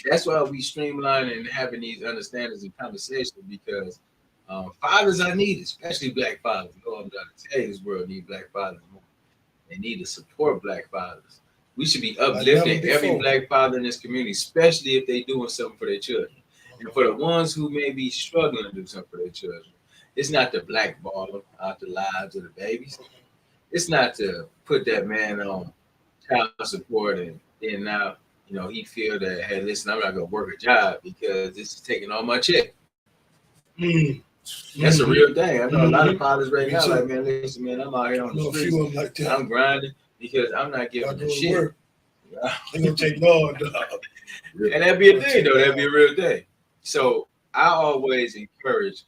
That's why we streamline and having these understandings and conversations, because fathers are needed, especially black fathers. I'm trying to tell you, this world needs black fathers more. They need to support black fathers. We should be uplifting every black father in this community, especially if they're doing something for their children. And for the ones who may be struggling to do something for their children, it's not to blackball them out the lives of the babies. It's not to put that man on child support and then now, he feel that, hey, listen, I'm not going to work a job because this is taking all my check. That's a real thing. I know a lot of fathers right now like, man, listen, man, I'm out here on the streets. Like I'm grinding because I'm not giving a shit. They're going to take long. And that'd be a thing, though. That'd be a real thing. So I always encourage,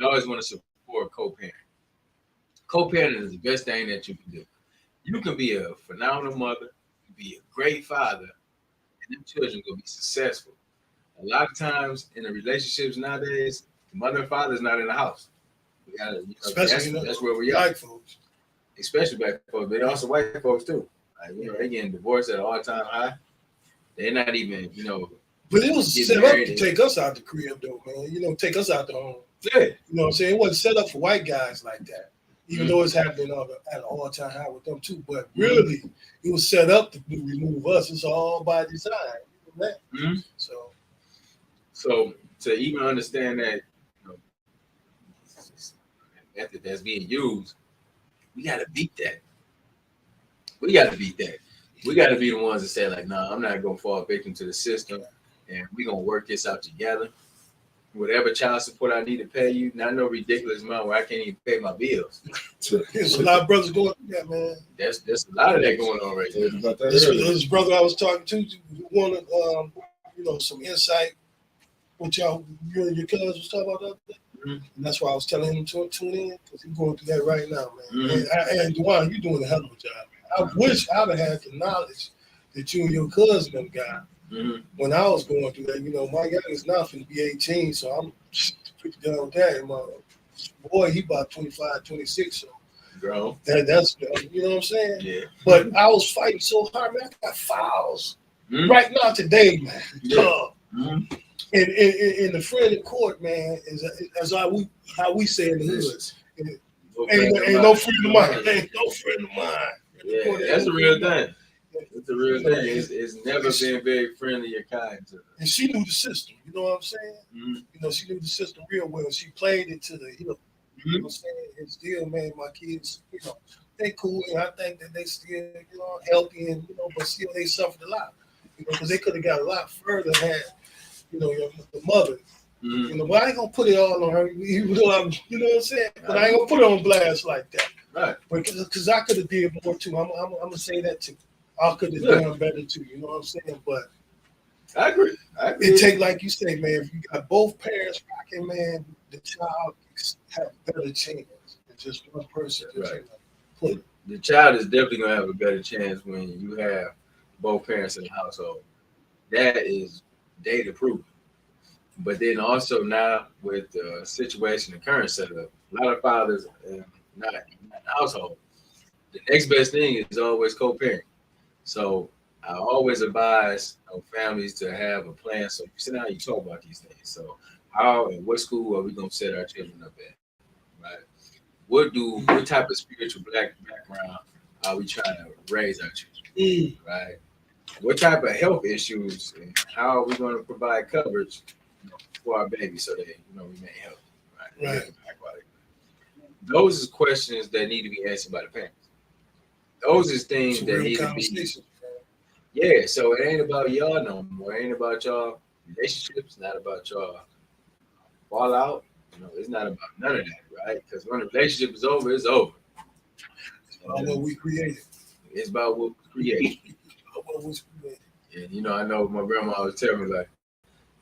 I always want to support co-parenting. Co-parenting is the best thing that you can do. You can be a phenomenal mother, be a great father, and them children will be successful. A lot of times in the relationships nowadays, the mother and father is not in the house. We gotta, that's where we are. Black folks. Especially black folks, but also white folks too. Like, they're getting divorced at an all-time high. They're not even, But it was set up to take us out the crib, though, man. Take us out the home. Yeah. You know what I'm saying? It wasn't set up for white guys like that. Even though it's happening at an all-time high with them too, but really, it was set up to remove us. It's all by design. So to even understand that method that's being used, we got to beat that. We got to be the ones that say like, nah, I'm not gonna fall victim to the system, and we gonna work this out together. Whatever child support I need to pay you, not no ridiculous amount where I can't even pay my bills. There's a lot of brothers going through that, man. There's a lot of that going on right there. This brother I was talking to wanted, some insight. What you and your cousins was talking about the other day. And that's why I was telling him to tune in, because he's going through that right now, man. And Duane, you're doing a hell of a job, man. I wish I'd have had the knowledge that you and your cousin got. When I was going through that, my youngest now finna be 18, so I'm pretty done with that. And my boy, he about 25, 26, so that's you know what I'm saying? Yeah. But I was fighting so hard, man. I got files right now today, man. And in the friend in court, man, as how we say in the hood, ain't no friend of mine. Ain't no friend of mine. Yeah, that's a real thing. It's a real thing. It's never been very friendly or kind to her. And she knew the system. You know what I'm saying? She knew the system real well. She played it to the, you know what I'm saying? And still, man, my kids, they cool, and I think that they still, healthy, and but still they suffered a lot, because they could have got a lot further had, the mother. But I ain't gonna put it all on her. You know what I'm saying? But I ain't gonna put it on blast like that. Right. Because I could have did more too. I'm gonna say that too. I could have done better too. You know what I'm saying? But I agree. It take, like you say, man, if you got both parents rocking, man, the child have a better chance than just one person. Right. Put it. The child is definitely gonna have a better chance when you have both parents in the household. That is data proven. But then also now with the situation, the current setup, a lot of fathers not in the household. The next best thing is always co-parent. So I always advise families to have a plan. So you sit down, you talk about these things. So how and what school are we gonna set our children up at? Right? What type of spiritual background are we trying to raise our children? Right? What type of health issues and how are we going to provide coverage for our baby so that remain healthy? Right? Those are questions that need to be answered by the parents. Those is things that need to be. Yeah, so it ain't about y'all no more. It ain't about y'all relationships. Not about y'all fallout. It's not about none of that, right? Because when the relationship is over, it's over. It's about what we created. It's about what we created. What was created. And I know my grandma always tell me, like,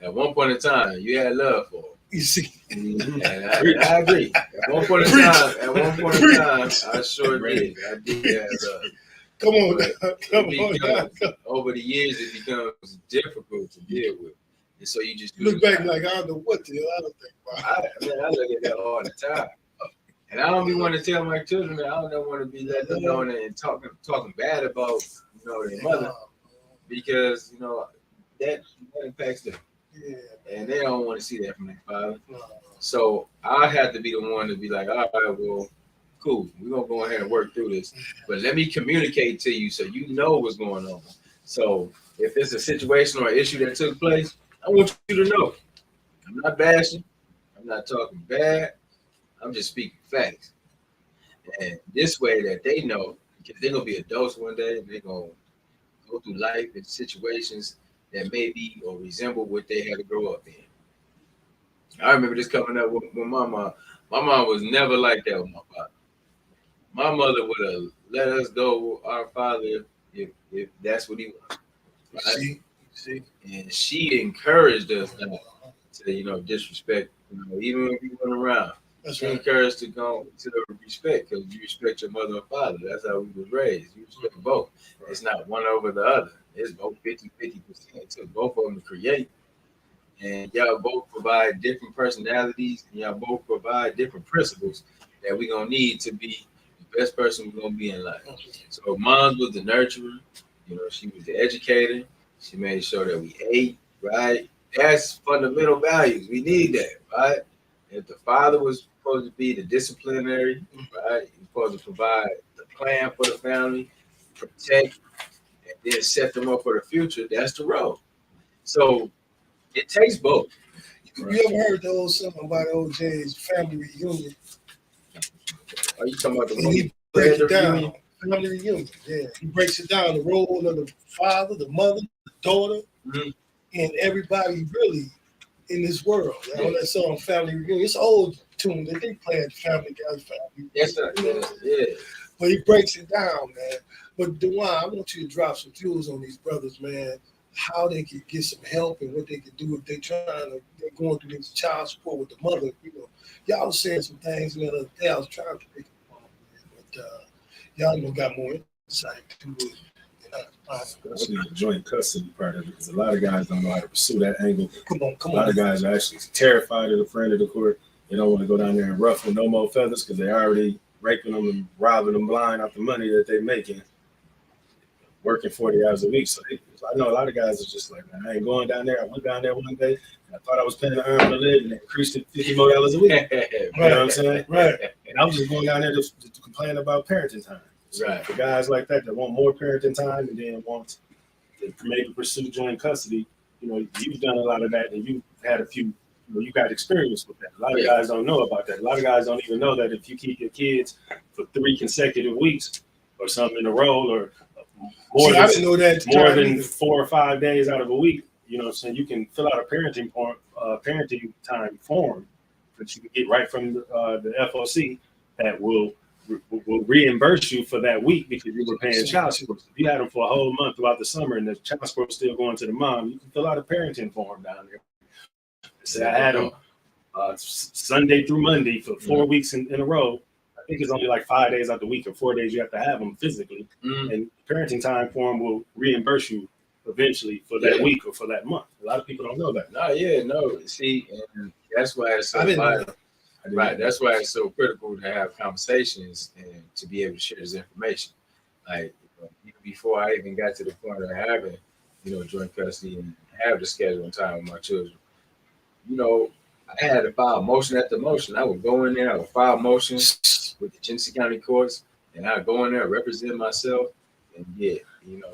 at one point in time, you had love for them. You see, and I agree. At one point in time, I sure did. I did have love. Come on, over the years, it becomes difficult to deal with. And so you just look back like, I don't know what the hell I don't think about. I look at that all the time. And I don't be want to tell my children that I don't want to be letting them know and talking bad about their mother, because that impacts them. Yeah. And they don't want to see that from their father. So I have to be the one to be like, all right, well, cool. We're gonna go ahead and work through this. But let me communicate to you so you know what's going on. So if it's a situation or issue that took place, I want you to know. I'm not bashing. I'm not talking bad. I'm just speaking facts. And this way that they know, because they're gonna be adults one day and they're gonna go through life in situations that may be or resemble what they had to grow up in. I remember this coming up with my mom. My mom was never like that with my father. My mother would have let us go with our father if that's what he wanted. Right? See? And she encouraged us not to, disrespect, even if we went around. She encouraged to go to the respect, because you respect your mother and father. That's how we was raised. You respect both. It's not one over the other. It's both 50%. It took both of them to create. And y'all both provide different personalities, and y'all both provide different principles that we're going to need to be the best person we're going to be in life. So mom was the nurturer. She was the educator. She made sure that we ate, right? That's fundamental values. We need that, right? If the father was supposed to be the disciplinary, right? He's supposed to provide the plan for the family, protect, and then set them up for the future. That's the role. So it takes both. You ever heard the old song about OJ's family reunion? Are you talking about the And he breaks it down. Family reunion, yeah. He breaks it down, the role of the father, the mother, the daughter, and everybody really in this world. On that song, Family Reunion. It's an old tune that they play at Family Guys Family. Yes, sir. Yeah. But he breaks it down, man. But Dewan, I want you to drop some jewels on these brothers, man. How they can get some help and what they can do if they're going through this child support with the mother. Y'all was saying some things, man, the other day. I was trying to pick them up, man, but y'all got more insight to it. Especially the joint custody part of it, because a lot of guys don't know how to pursue that angle. Come on. A lot of guys are actually terrified of the friend of the court. They don't want to go down there and ruffle no more feathers because they're already raping them and robbing them blind off the money that they're making, working 40 hours a week. So I know a lot of guys are just like, man, I ain't going down there. I went down there one day and I thought I was paying to earn to live, and they increased it $50 more a week. You know what I'm saying? Right. And I'm just going down there to complain about parenting time. So right. For guys like that want more parenting time and then want to maybe pursue joint custody, you've done a lot of that and you've had a few, you got experience with that. A lot of guys don't know about that. A lot of guys don't even know that if you keep your kids for 3 consecutive weeks or something in a row, or I didn't know that more than 4 or 5 days out of a week, so you can fill out a parenting time form that you can get right from the FOC that will will reimburse you for that week because you were paying child support. If you had them for a whole month throughout the summer and the child support was still going to the mom, you can fill out a parenting form down there. Say I had them Sunday through Monday for 4 weeks in a row. I think it's only like 5 days out the week or 4 days you have to have them physically. And parenting time form will reimburse you eventually for that week or for that month. A lot of people don't know that. No. See, and that's why it's so vital. Right. That's why it's so critical to have conversations and to be able to share this information. Like even before I even got to the point of having, joint custody and have the scheduling time with my children, I had to file motion after motion. I would go in there, I would file motions with the Genesee County courts, and I'd go in there, represent myself, and and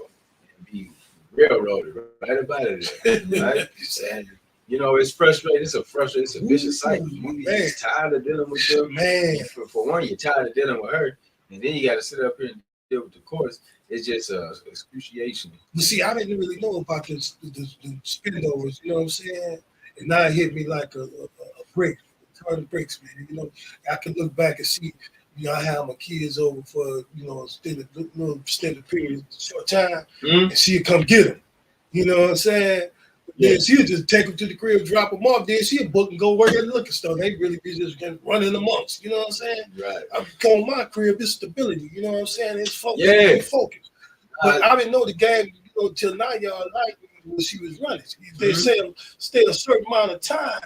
be railroaded right about it, right? And it's frustrating. It's a vicious cycle. You're just tired of dealing with them. Man, For one, you're tired of dealing with her, and then you got to sit up here and deal with the courts. It's just excruciation. you see, I didn't really know about the spillovers, you know what I'm saying? And now it hit me like a brick, a ton of bricks, man. I can look back and see, I have my kids over for, a extended period, short time, and she'd come get them. You know what I'm saying? Then she'll just take them to the crib, drop them off. Then she'll book and go work at the liquor store. They really be just running amongst. You know what I'm saying? Right. I come my crib, it's stability. You know what I'm saying? It's focus. Yeah. It's focus. But I didn't know the game, till now y'all like when she was running. They say stay a certain amount of time.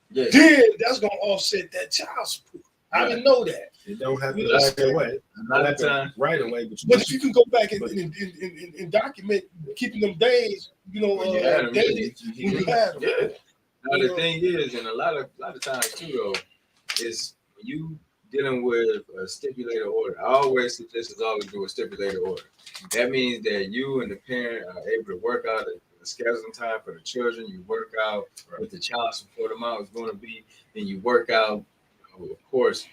Yeah. Then that's gonna offset that child support. I didn't know that. You don't have to right away. Not at time right away. But if you can go back and document keeping them days, days when you had them. Yeah. Now the thing is, and a lot of times too, though, is when you dealing with a stipulated order. I always suggest is always do a stipulated order. That means that you and the parent are able to work out the scheduling time for the children. You work out what the child support amount is going to be, then you work out, of course,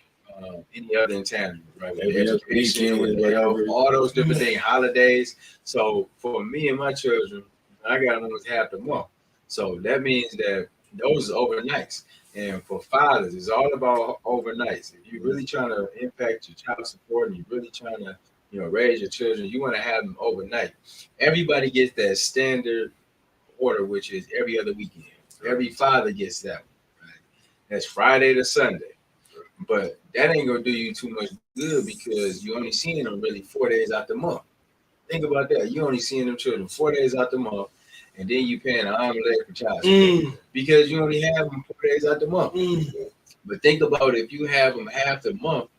any other intangible, right? With education, with health, all those different things, holidays. So for me and my children, I got them almost half the month. So that means that those are overnights. And for fathers, it's all about overnights. If you're really trying to impact your child support and you're really trying to, raise your children, you want to have them overnight. Everybody gets that standard order, which is every other weekend. Every father gets that one, right? That's Friday to Sunday. But that ain't gonna do you too much good because you're only seeing them really 4 days out the month. Think about that. You're only seeing them children 4 days out the month, and then you paying an arm and leg for child support because you only have them 4 days out the month. But think about if you have them half the month,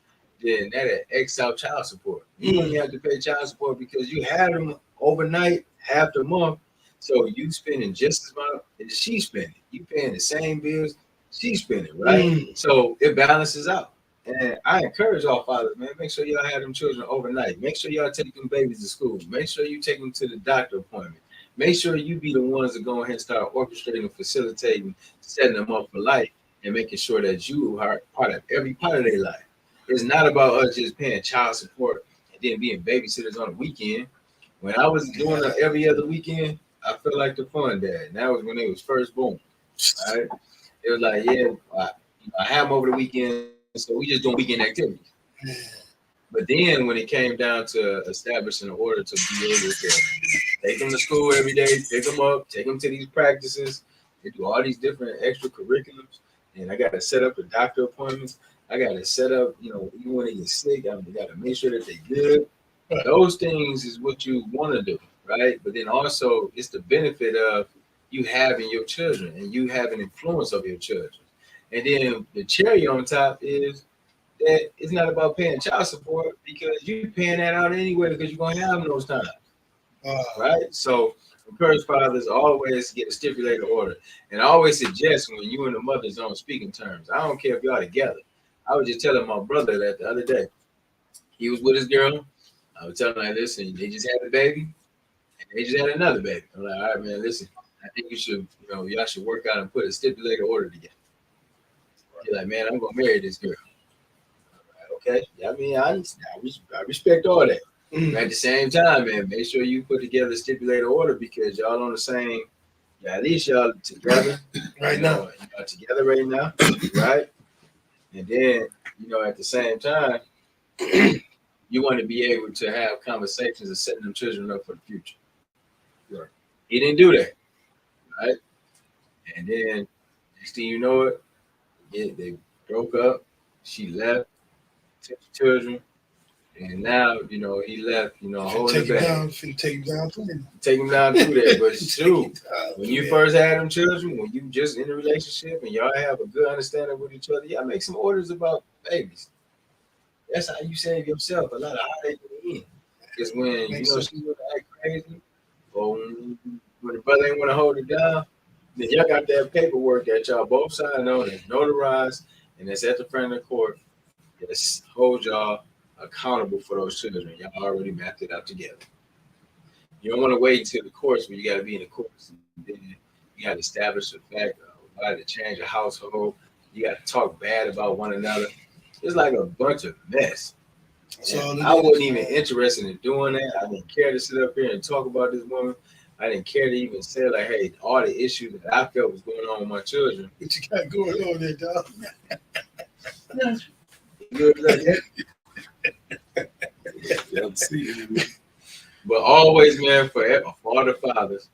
then that X out child support. You only have to pay child support because you have them overnight half the month. So you spending just as much as she's spending. You paying the same bills she's spending, right? So it balances out. And I encourage all fathers, man, make sure y'all have them children overnight. Make sure y'all take them babies to school. Make sure you take them to the doctor appointment. Make sure you be the ones that go ahead and start orchestrating, facilitating, setting them up for life, and making sure that you are part of every part of their life. It's not about us just paying child support and then being babysitters on the weekend. When I was doing it every other weekend, I felt like the fun dad. And that was when they was first born. Right? It was like, I have them over the weekend, so we just doing weekend activities. But then when it came down to establishing an order to be able to take them to school every day, pick them up, take them to these practices, they do all these different extracurriculums, and I got to set up the doctor appointments. I got to set up, even when they get sick, I got to make sure that they're good. Those things is what you want to do, right? But then also it's the benefit of you having your children and you having influence of your children. And then the cherry on top is that it's not about paying child support because you're paying that out anyway because you're going to have them those times, right? So encourage fathers always get a stipulated order. And I always suggest when you and the mothers don't speak in terms, I don't care if y'all together. I was just telling my brother that the other day. He was with his girl. I was telling him, like, listen, they just had a baby, and they just had another baby. I'm like, all right, man, listen, I think you should, y'all should work out and put a stipulated order together. He's like, man, I'm gonna marry this girl. Like, okay, I mean, I respect all that. But at the same time, man, make sure you put together a stipulated order because y'all on the same. Yeah, at least y'all together right now. Y'all together right now, right? And then, at the same time, you want to be able to have conversations and setting them children up for the future. Right. He didn't do that, right? And then next thing you know it, they broke up. She left, took the children, and now he left, holding Take it you back. down, finna take you down to him. Take him down through there, but Take shoot, you down when to you him. first had them children, when you just in a relationship and y'all have a good understanding with each other, y'all make some orders about babies. That's how you save yourself a lot of heartache in the end. Because when Makes she sense. would act crazy, or when the brother ain't want to hold it down, then y'all got that paperwork that y'all both signed on and notarized, and it's at the front of the court. That holds y'all accountable for those children. Y'all already mapped it out together. You don't want to wait until the courts, but you got to be in the courts. And then you got to establish the fact of to change a household. You got to talk bad about one another. It's like a bunch of mess. So I wasn't even interested in doing that. I didn't care to sit up here and talk about this woman. I didn't care to even say, like, hey, all the issues that I felt was going on with my children. what you got going on there, dog? Good like that. But always, man, for all the fathers,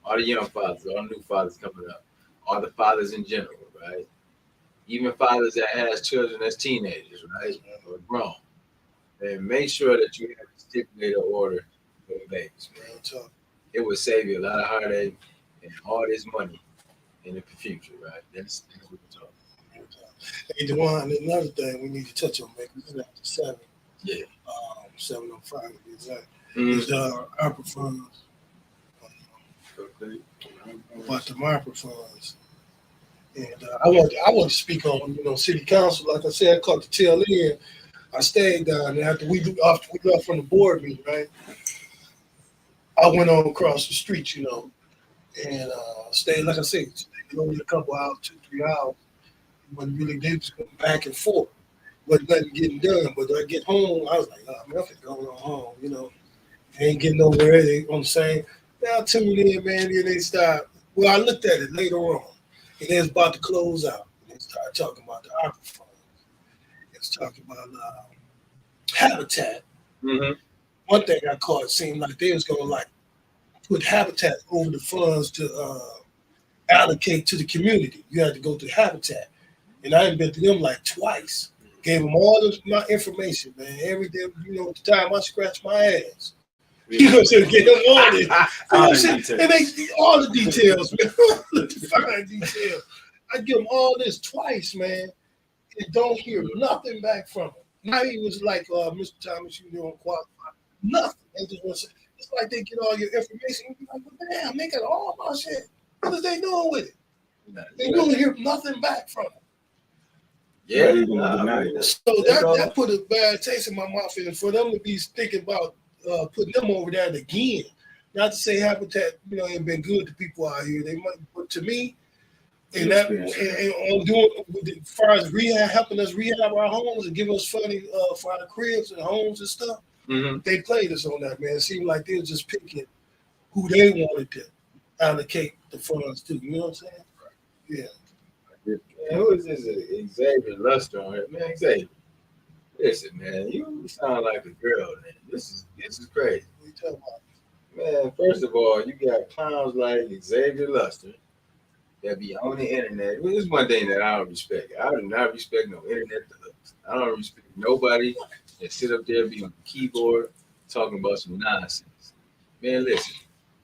all the young fathers, all the new fathers coming up, all the fathers in general, right? Even fathers that has children as teenagers, right? Or grown. And make sure that you have a stipulated order for the babies, man. It will save you a lot of heartache and all this money in the future, right? That's what we're talking about. Hey, Dewan, another thing we need to touch on, man, because it's after 7. Yeah. 7:05 to be exact. Mm-hmm. Is ARPA funds. About the ARPA funds. And I want to speak on, city council. Like I said, I caught the tail end. I stayed down there after we left from the board meeting, right? I went on across the street, and stayed, like I said, only a couple hours, 2-3 hours. But really, they was going back and forth. Wasn't nothing getting done. But when I get home, I was like, oh, man, I'm going on home, Ain't getting nowhere. They on the same. Now I tuned in, man, and they stopped. Well, I looked at it later on, and they was about to close out. And they started talking about the ARPA funds. They was talking about Habitat. Mm-hmm. One thing I caught, it seemed like they was going to put Habitat over the funds to allocate to the community. You had to go to Habitat. And I had been to them like twice. Gave them all my information, man. Every day, the time I scratched my ass. You know what I'm saying? Get them all this. And they all the details, man. All the fine details. I give them all this twice, man. And don't hear nothing back from them. Now he was like, Mr. Thomas, you don't qualify. Nothing. They just want to say, it's like they get all your information. And be like, well, damn, they got all my shit. What is they doing with it? They don't hear nothing back from them. Yeah, so that put a bad taste in my mouth, and for them to be thinking about putting them over there again. Not to say Habitat, ain't been good to people out here. They might, but to me, and that and on doing as far as rehab, helping us rehab our homes and giving us funding for our cribs and homes and stuff. Mm-hmm. They played us on that, man. It seemed like they were just picking who they wanted to allocate the funds to. You know what I'm saying? Yeah. Man, who is this Xavier Luster on here? Man, Xavier, listen, man, you sound like a girl, man. This is crazy. What you talking about? Man, first of all, you got clowns like Xavier Luster that be on the internet. Well, this is one thing that I don't respect. I do not respect no internet thugs. I don't respect nobody that sit up there be on the keyboard talking about some nonsense. Man, listen,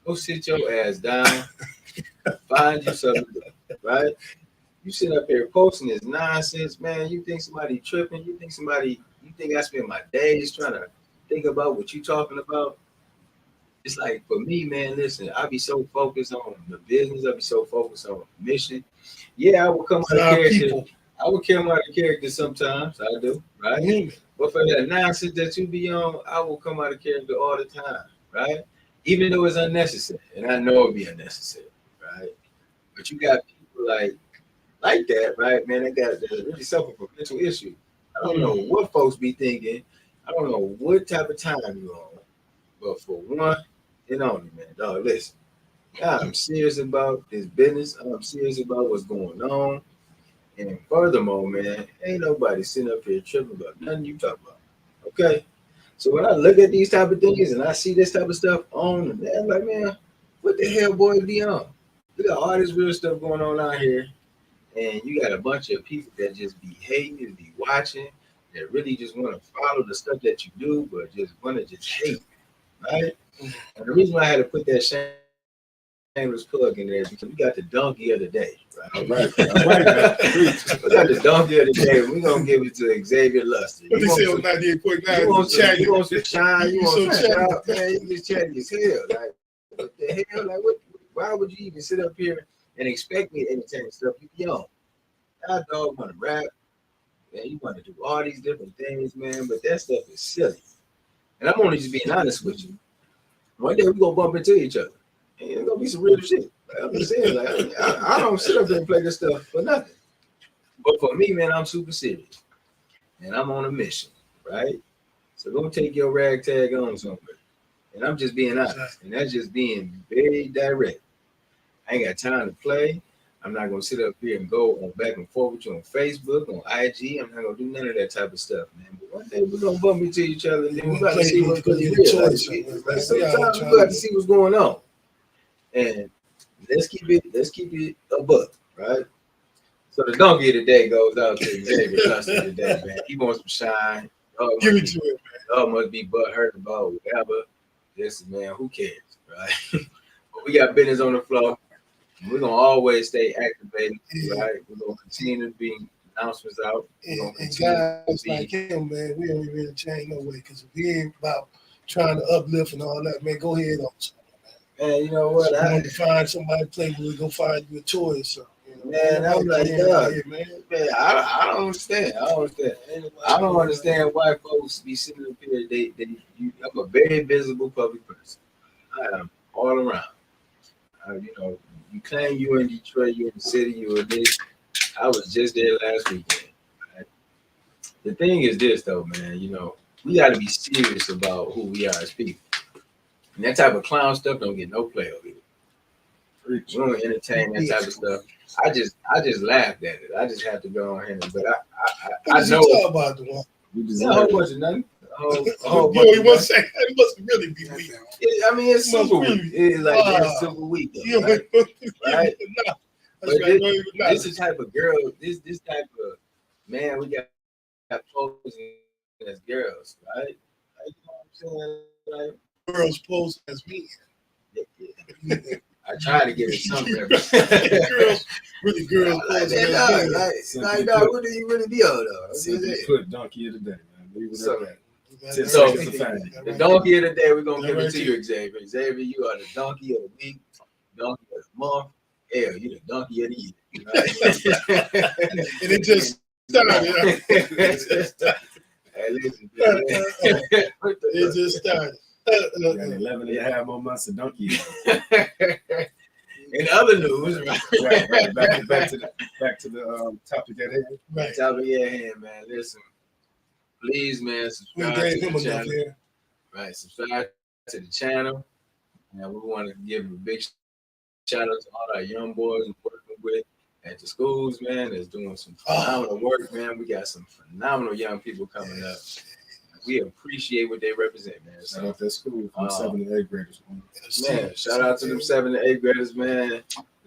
go sit your ass down, find you something to do, right? You sit up here posting this nonsense, man. You think somebody tripping? You think I spend my days trying to think about what you talking about? It's like, for me, man, listen, I be so focused on the business. I be so focused on the mission. Yeah, I will come out of character. I will come out of character sometimes. I do, right? Mm-hmm. But for that nonsense that you be on, I will come out of character all the time, right? Even though it's unnecessary. And I know it'll be unnecessary, right? But you got people like that, right, man? They got really suffer from mental issues. I don't know what folks be thinking. I don't know what type of time you're on. But for one and only, man, dog, listen. I'm serious about this business. I'm serious about what's going on. And furthermore, man, ain't nobody sitting up here tripping about nothing you talk about. Okay. So when I look at these type of things and I see this type of stuff on, man, I'm like, man, what the hell, boy, be on? You got all this real stuff going on out here, and you got a bunch of people that just be hating and be watching, that really just want to follow the stuff that you do, but just want to just hate, right? And the reason why I had to put that shameless plug in there is because we got the donkey of the day, right? All right. All right. Man. We got the donkey of the day. We're gonna give it to Xavier Luster. What they say on 98.9? You want some shine, you You want so some shout, man, you just chatty as hell. Like, what the hell? Like, why would you even sit up here and expect me to entertain stuff you young? That dog want to rap, man, you want to do all these different things, man, but that stuff is silly. And I'm only just being honest with you. One day we're gonna bump into each other. And it's gonna be some real shit. Like, I'm just saying, like, I don't sit up there and play this stuff for nothing. But for me, man, I'm super serious. And I'm on a mission, right? So go take your ragtag on somewhere. And I'm just being honest. And that's just being very direct. I ain't got time to play. I'm not gonna sit up here and go on back and forth with you on Facebook, on IG. I'm not gonna do none of that type of stuff, man. But one day we're gonna bump into each other and then we're gonna see what's really real. Like, sometimes we got to see what's going on. And let's keep it a buck, right? So the donkey of the day goes out to Xavier Luster today, man. He wants some shine. Give it to it, man. Dog must be butthurt about whatever. Listen, man, who cares, right? But we got business on the floor. We're gonna always stay activated, right? We're gonna continue to be announcements out. And guys like him, man, we don't even change no way because we ain't about trying to uplift and all that, man. Go ahead on something, man. Man, you know what? I want to find somebody to play with. Go find you a toy or something. You know? Man, I'm like, God, man, I don't understand. I don't understand why folks be sitting up here. I'm a very visible public person. I am all around. You claim you in Detroit, you in the city, you in this. I was just there last weekend. Right? The thing is this, though, man. We got to be serious about who we are as people. And that type of clown stuff don't get no play over here. We don't entertain that type of stuff. I just laughed at it. I just have to go on here. But I know about the one. A whole bunch of nothing. You must say it must really be weak. It's super weak. It's like it's super weak. Though, right? This is type of girl. This type of man. We got posing as girls, right? Like, you know what I'm saying? Like, girls pose as men. Yeah. I try to get it something. Girls pose as men. Like, dog, what do you really be on, though? Put donkey of the day, man. Leave it at that. So, the donkey of the day, we're gonna give it to you, Xavier. Xavier, you are the donkey of the week, donkey of the month. Hell, you the donkey of the year. Right? And it just started. Hey, listen, it just started. 11 and a half more months of donkey. In other news, right. Back to the topic at hand. Right. Topic at hand, man. Listen, please, man, subscribe to the channel. Right, subscribe to the channel. And we want to give a big shout out to all our young boys we're working with at the schools, man. That's doing some phenomenal work, man. We got some phenomenal young people coming up. We appreciate what they represent, man. Shout out to school from 7th and 8th graders. Man, shout out to them 7th and 8th graders, man.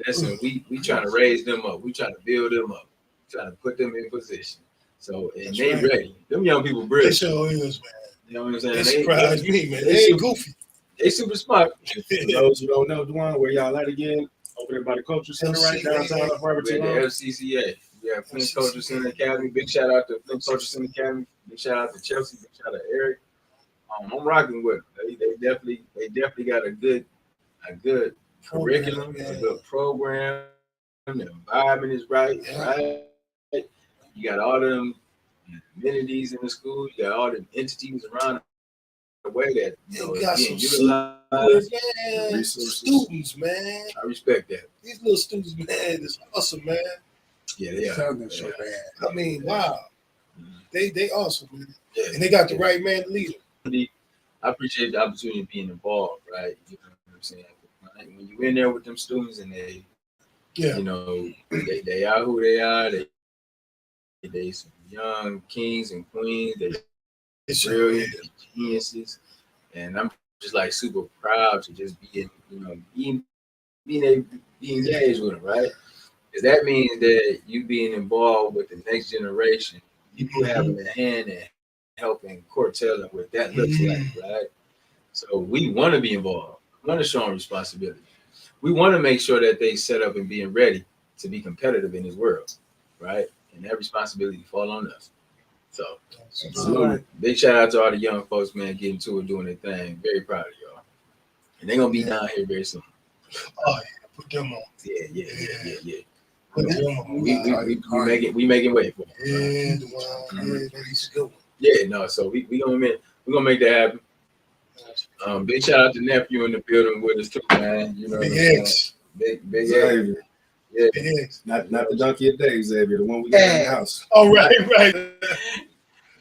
Listen, we trying to raise them up. We trying to build them up. Trying to put them in position. So, and they ready. Them young people brilliant. They sure is, man. You know what I'm saying? They surprised me, man. They ain't goofy. They super smart. For those who don't know, Dwan, where y'all at again? Over there by the Culture Center, right downtown of Harvard. The FCCA. We have Flint Culture Center Academy. Big shout out to Flint Culture Center Academy. Big shout out to Chelsea. Big shout out to Eric. I'm rocking with them. They definitely got a good curriculum, a good program. The environment is right. You got all them amenities in the school. You got all them entities around the way that got being utilized. Resources. Students, man. I respect that. These little students, man, it's awesome, man. Yeah, they are. I mean, wow. They awesome, man. Yeah. And they got the right man to lead them. I appreciate the opportunity of being involved, right? You know what I'm saying? When you're in there with them students and they are who they are. They some young kings and queens. brilliant, geniuses, and I'm just like super proud to just be in, being able to be engaged with them, right? Because that means that you being involved with the next generation, people having a hand in helping Cortell what that looks like, right? So we want to be involved. We want to show them responsibility. We want to make sure that they set up and being ready to be competitive in this world, right? And that responsibility fall on us. So, absolutely. Big shout out to all the young folks, man, getting to it, doing their thing. Very proud of y'all. And they're gonna be down here very soon. Oh yeah, put them on. Yeah. Put them on. We making way for them. Yeah, he's a good one. Yeah, no. So we gonna make that happen. Big shout out to nephew in the building with us too, man. You know, Big X. Big Xavier. Yeah. Big X. Not the donkey of day, Xavier, the one we got in the house. Oh, right.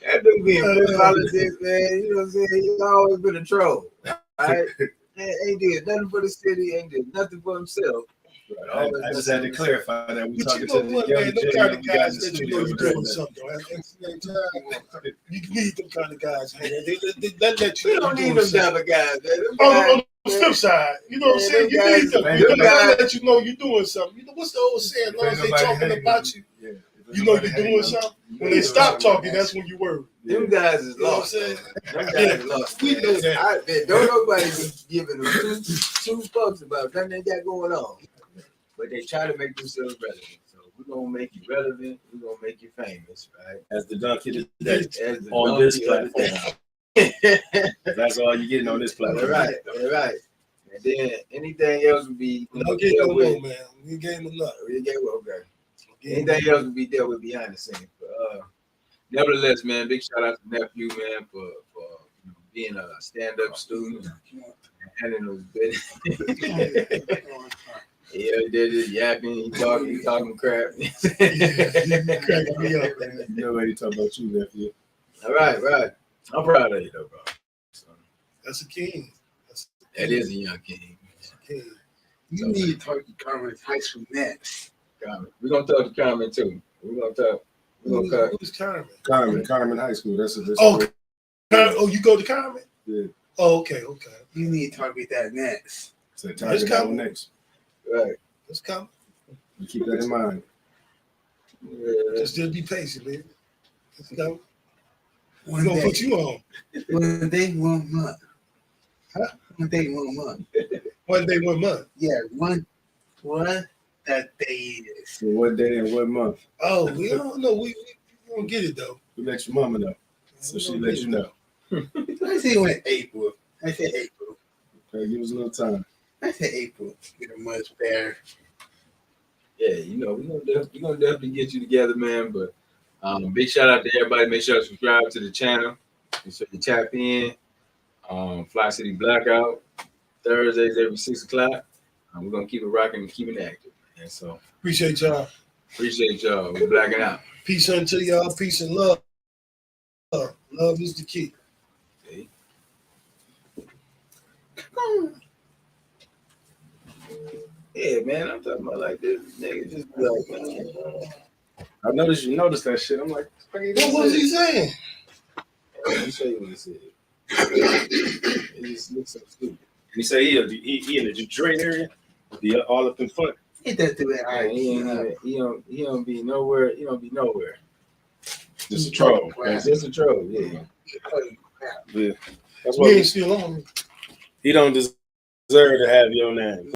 That dude being politics, man. You know what I'm saying? He's always been a troll. Right? Ain't did nothing for the city, ain't did nothing for himself. Right. I just had to clarify that we But talking you know to the what, young man? Them Jay kind we of got in guys the that you studio. know you're doing something. At the same time, you need them kind of guys, man. They let you We know don't you're need doing them type something. of guys, man. On the flip side, you know what I'm Man, saying? You them need them. guys- You them gotta guys- let you know you're doing something. You know what's the old saying? As long as they talking about you, you know you're doing something. When they stop talking, that's when you worry. Them guys is You know what I'm lost. saying? Them guys is lost. We know that. Don't nobody be giving them two fucks about nothing they got going on. But they try to make themselves relevant. So we're gonna make you relevant. We're gonna make you famous, right? As the donkey today As the on this donkey of the platform. That's all you're getting on this platform. Right. And then anything else would be Don't get no more, man. We gave him enough. Okay. Anything else would be dealt with behind the scenes. But nevertheless, man, big shout out to nephew, man, for being a stand-up student and handling those business. Yeah, he did it, yapping, he talking crap. You cracking me up, man. Nobody talk about you, nephew. All right. I'm proud of you, though, bro. So, That's a king. that is a young king. King. You need to talk to Carmen's high school next. Carmen. We're gonna talk to Carmen too. We're gonna talk. Who's Carmen? Carmen High School. That's You go to Carmen? Yeah. Oh, okay. You need to talk about that next. So time to go next. Right. Let's come. You keep that in mind. Just be patient, man. Let's go. We're One gonna day, put you on. 1 day, 1 month. Huh? 1 day, 1 month. 1 day, 1 month. Yeah, one that day is. So what day and what month? Oh, we don't know. We gonna get it though. We let your mama know. So she let you know. I say when April. I say April. Okay, give us a little time. I say April. Get a month there. Yeah, we're gonna definitely get you together, man. But big shout out to everybody. Make sure to subscribe to the channel. Make sure you tap in. Fli-City Blackout Thursdays every 6 o'clock. We're gonna keep it rocking and keep it active. And so Appreciate y'all. We're blacking out. Peace unto y'all. Peace and love. Love is the key. See? Yeah, man, I'm talking about like this nigga just be like, man. I noticed you noticed that shit. I'm like, What was he saying? Let me show you what he said. It just looks so stupid. he say he in the Detroit area. He all up in front. It does do it. He don't be nowhere. He don't be nowhere. Just a troll. It's just a troll. Yeah. Yeah. That's We why ain't still on. he don't deserve to have your name.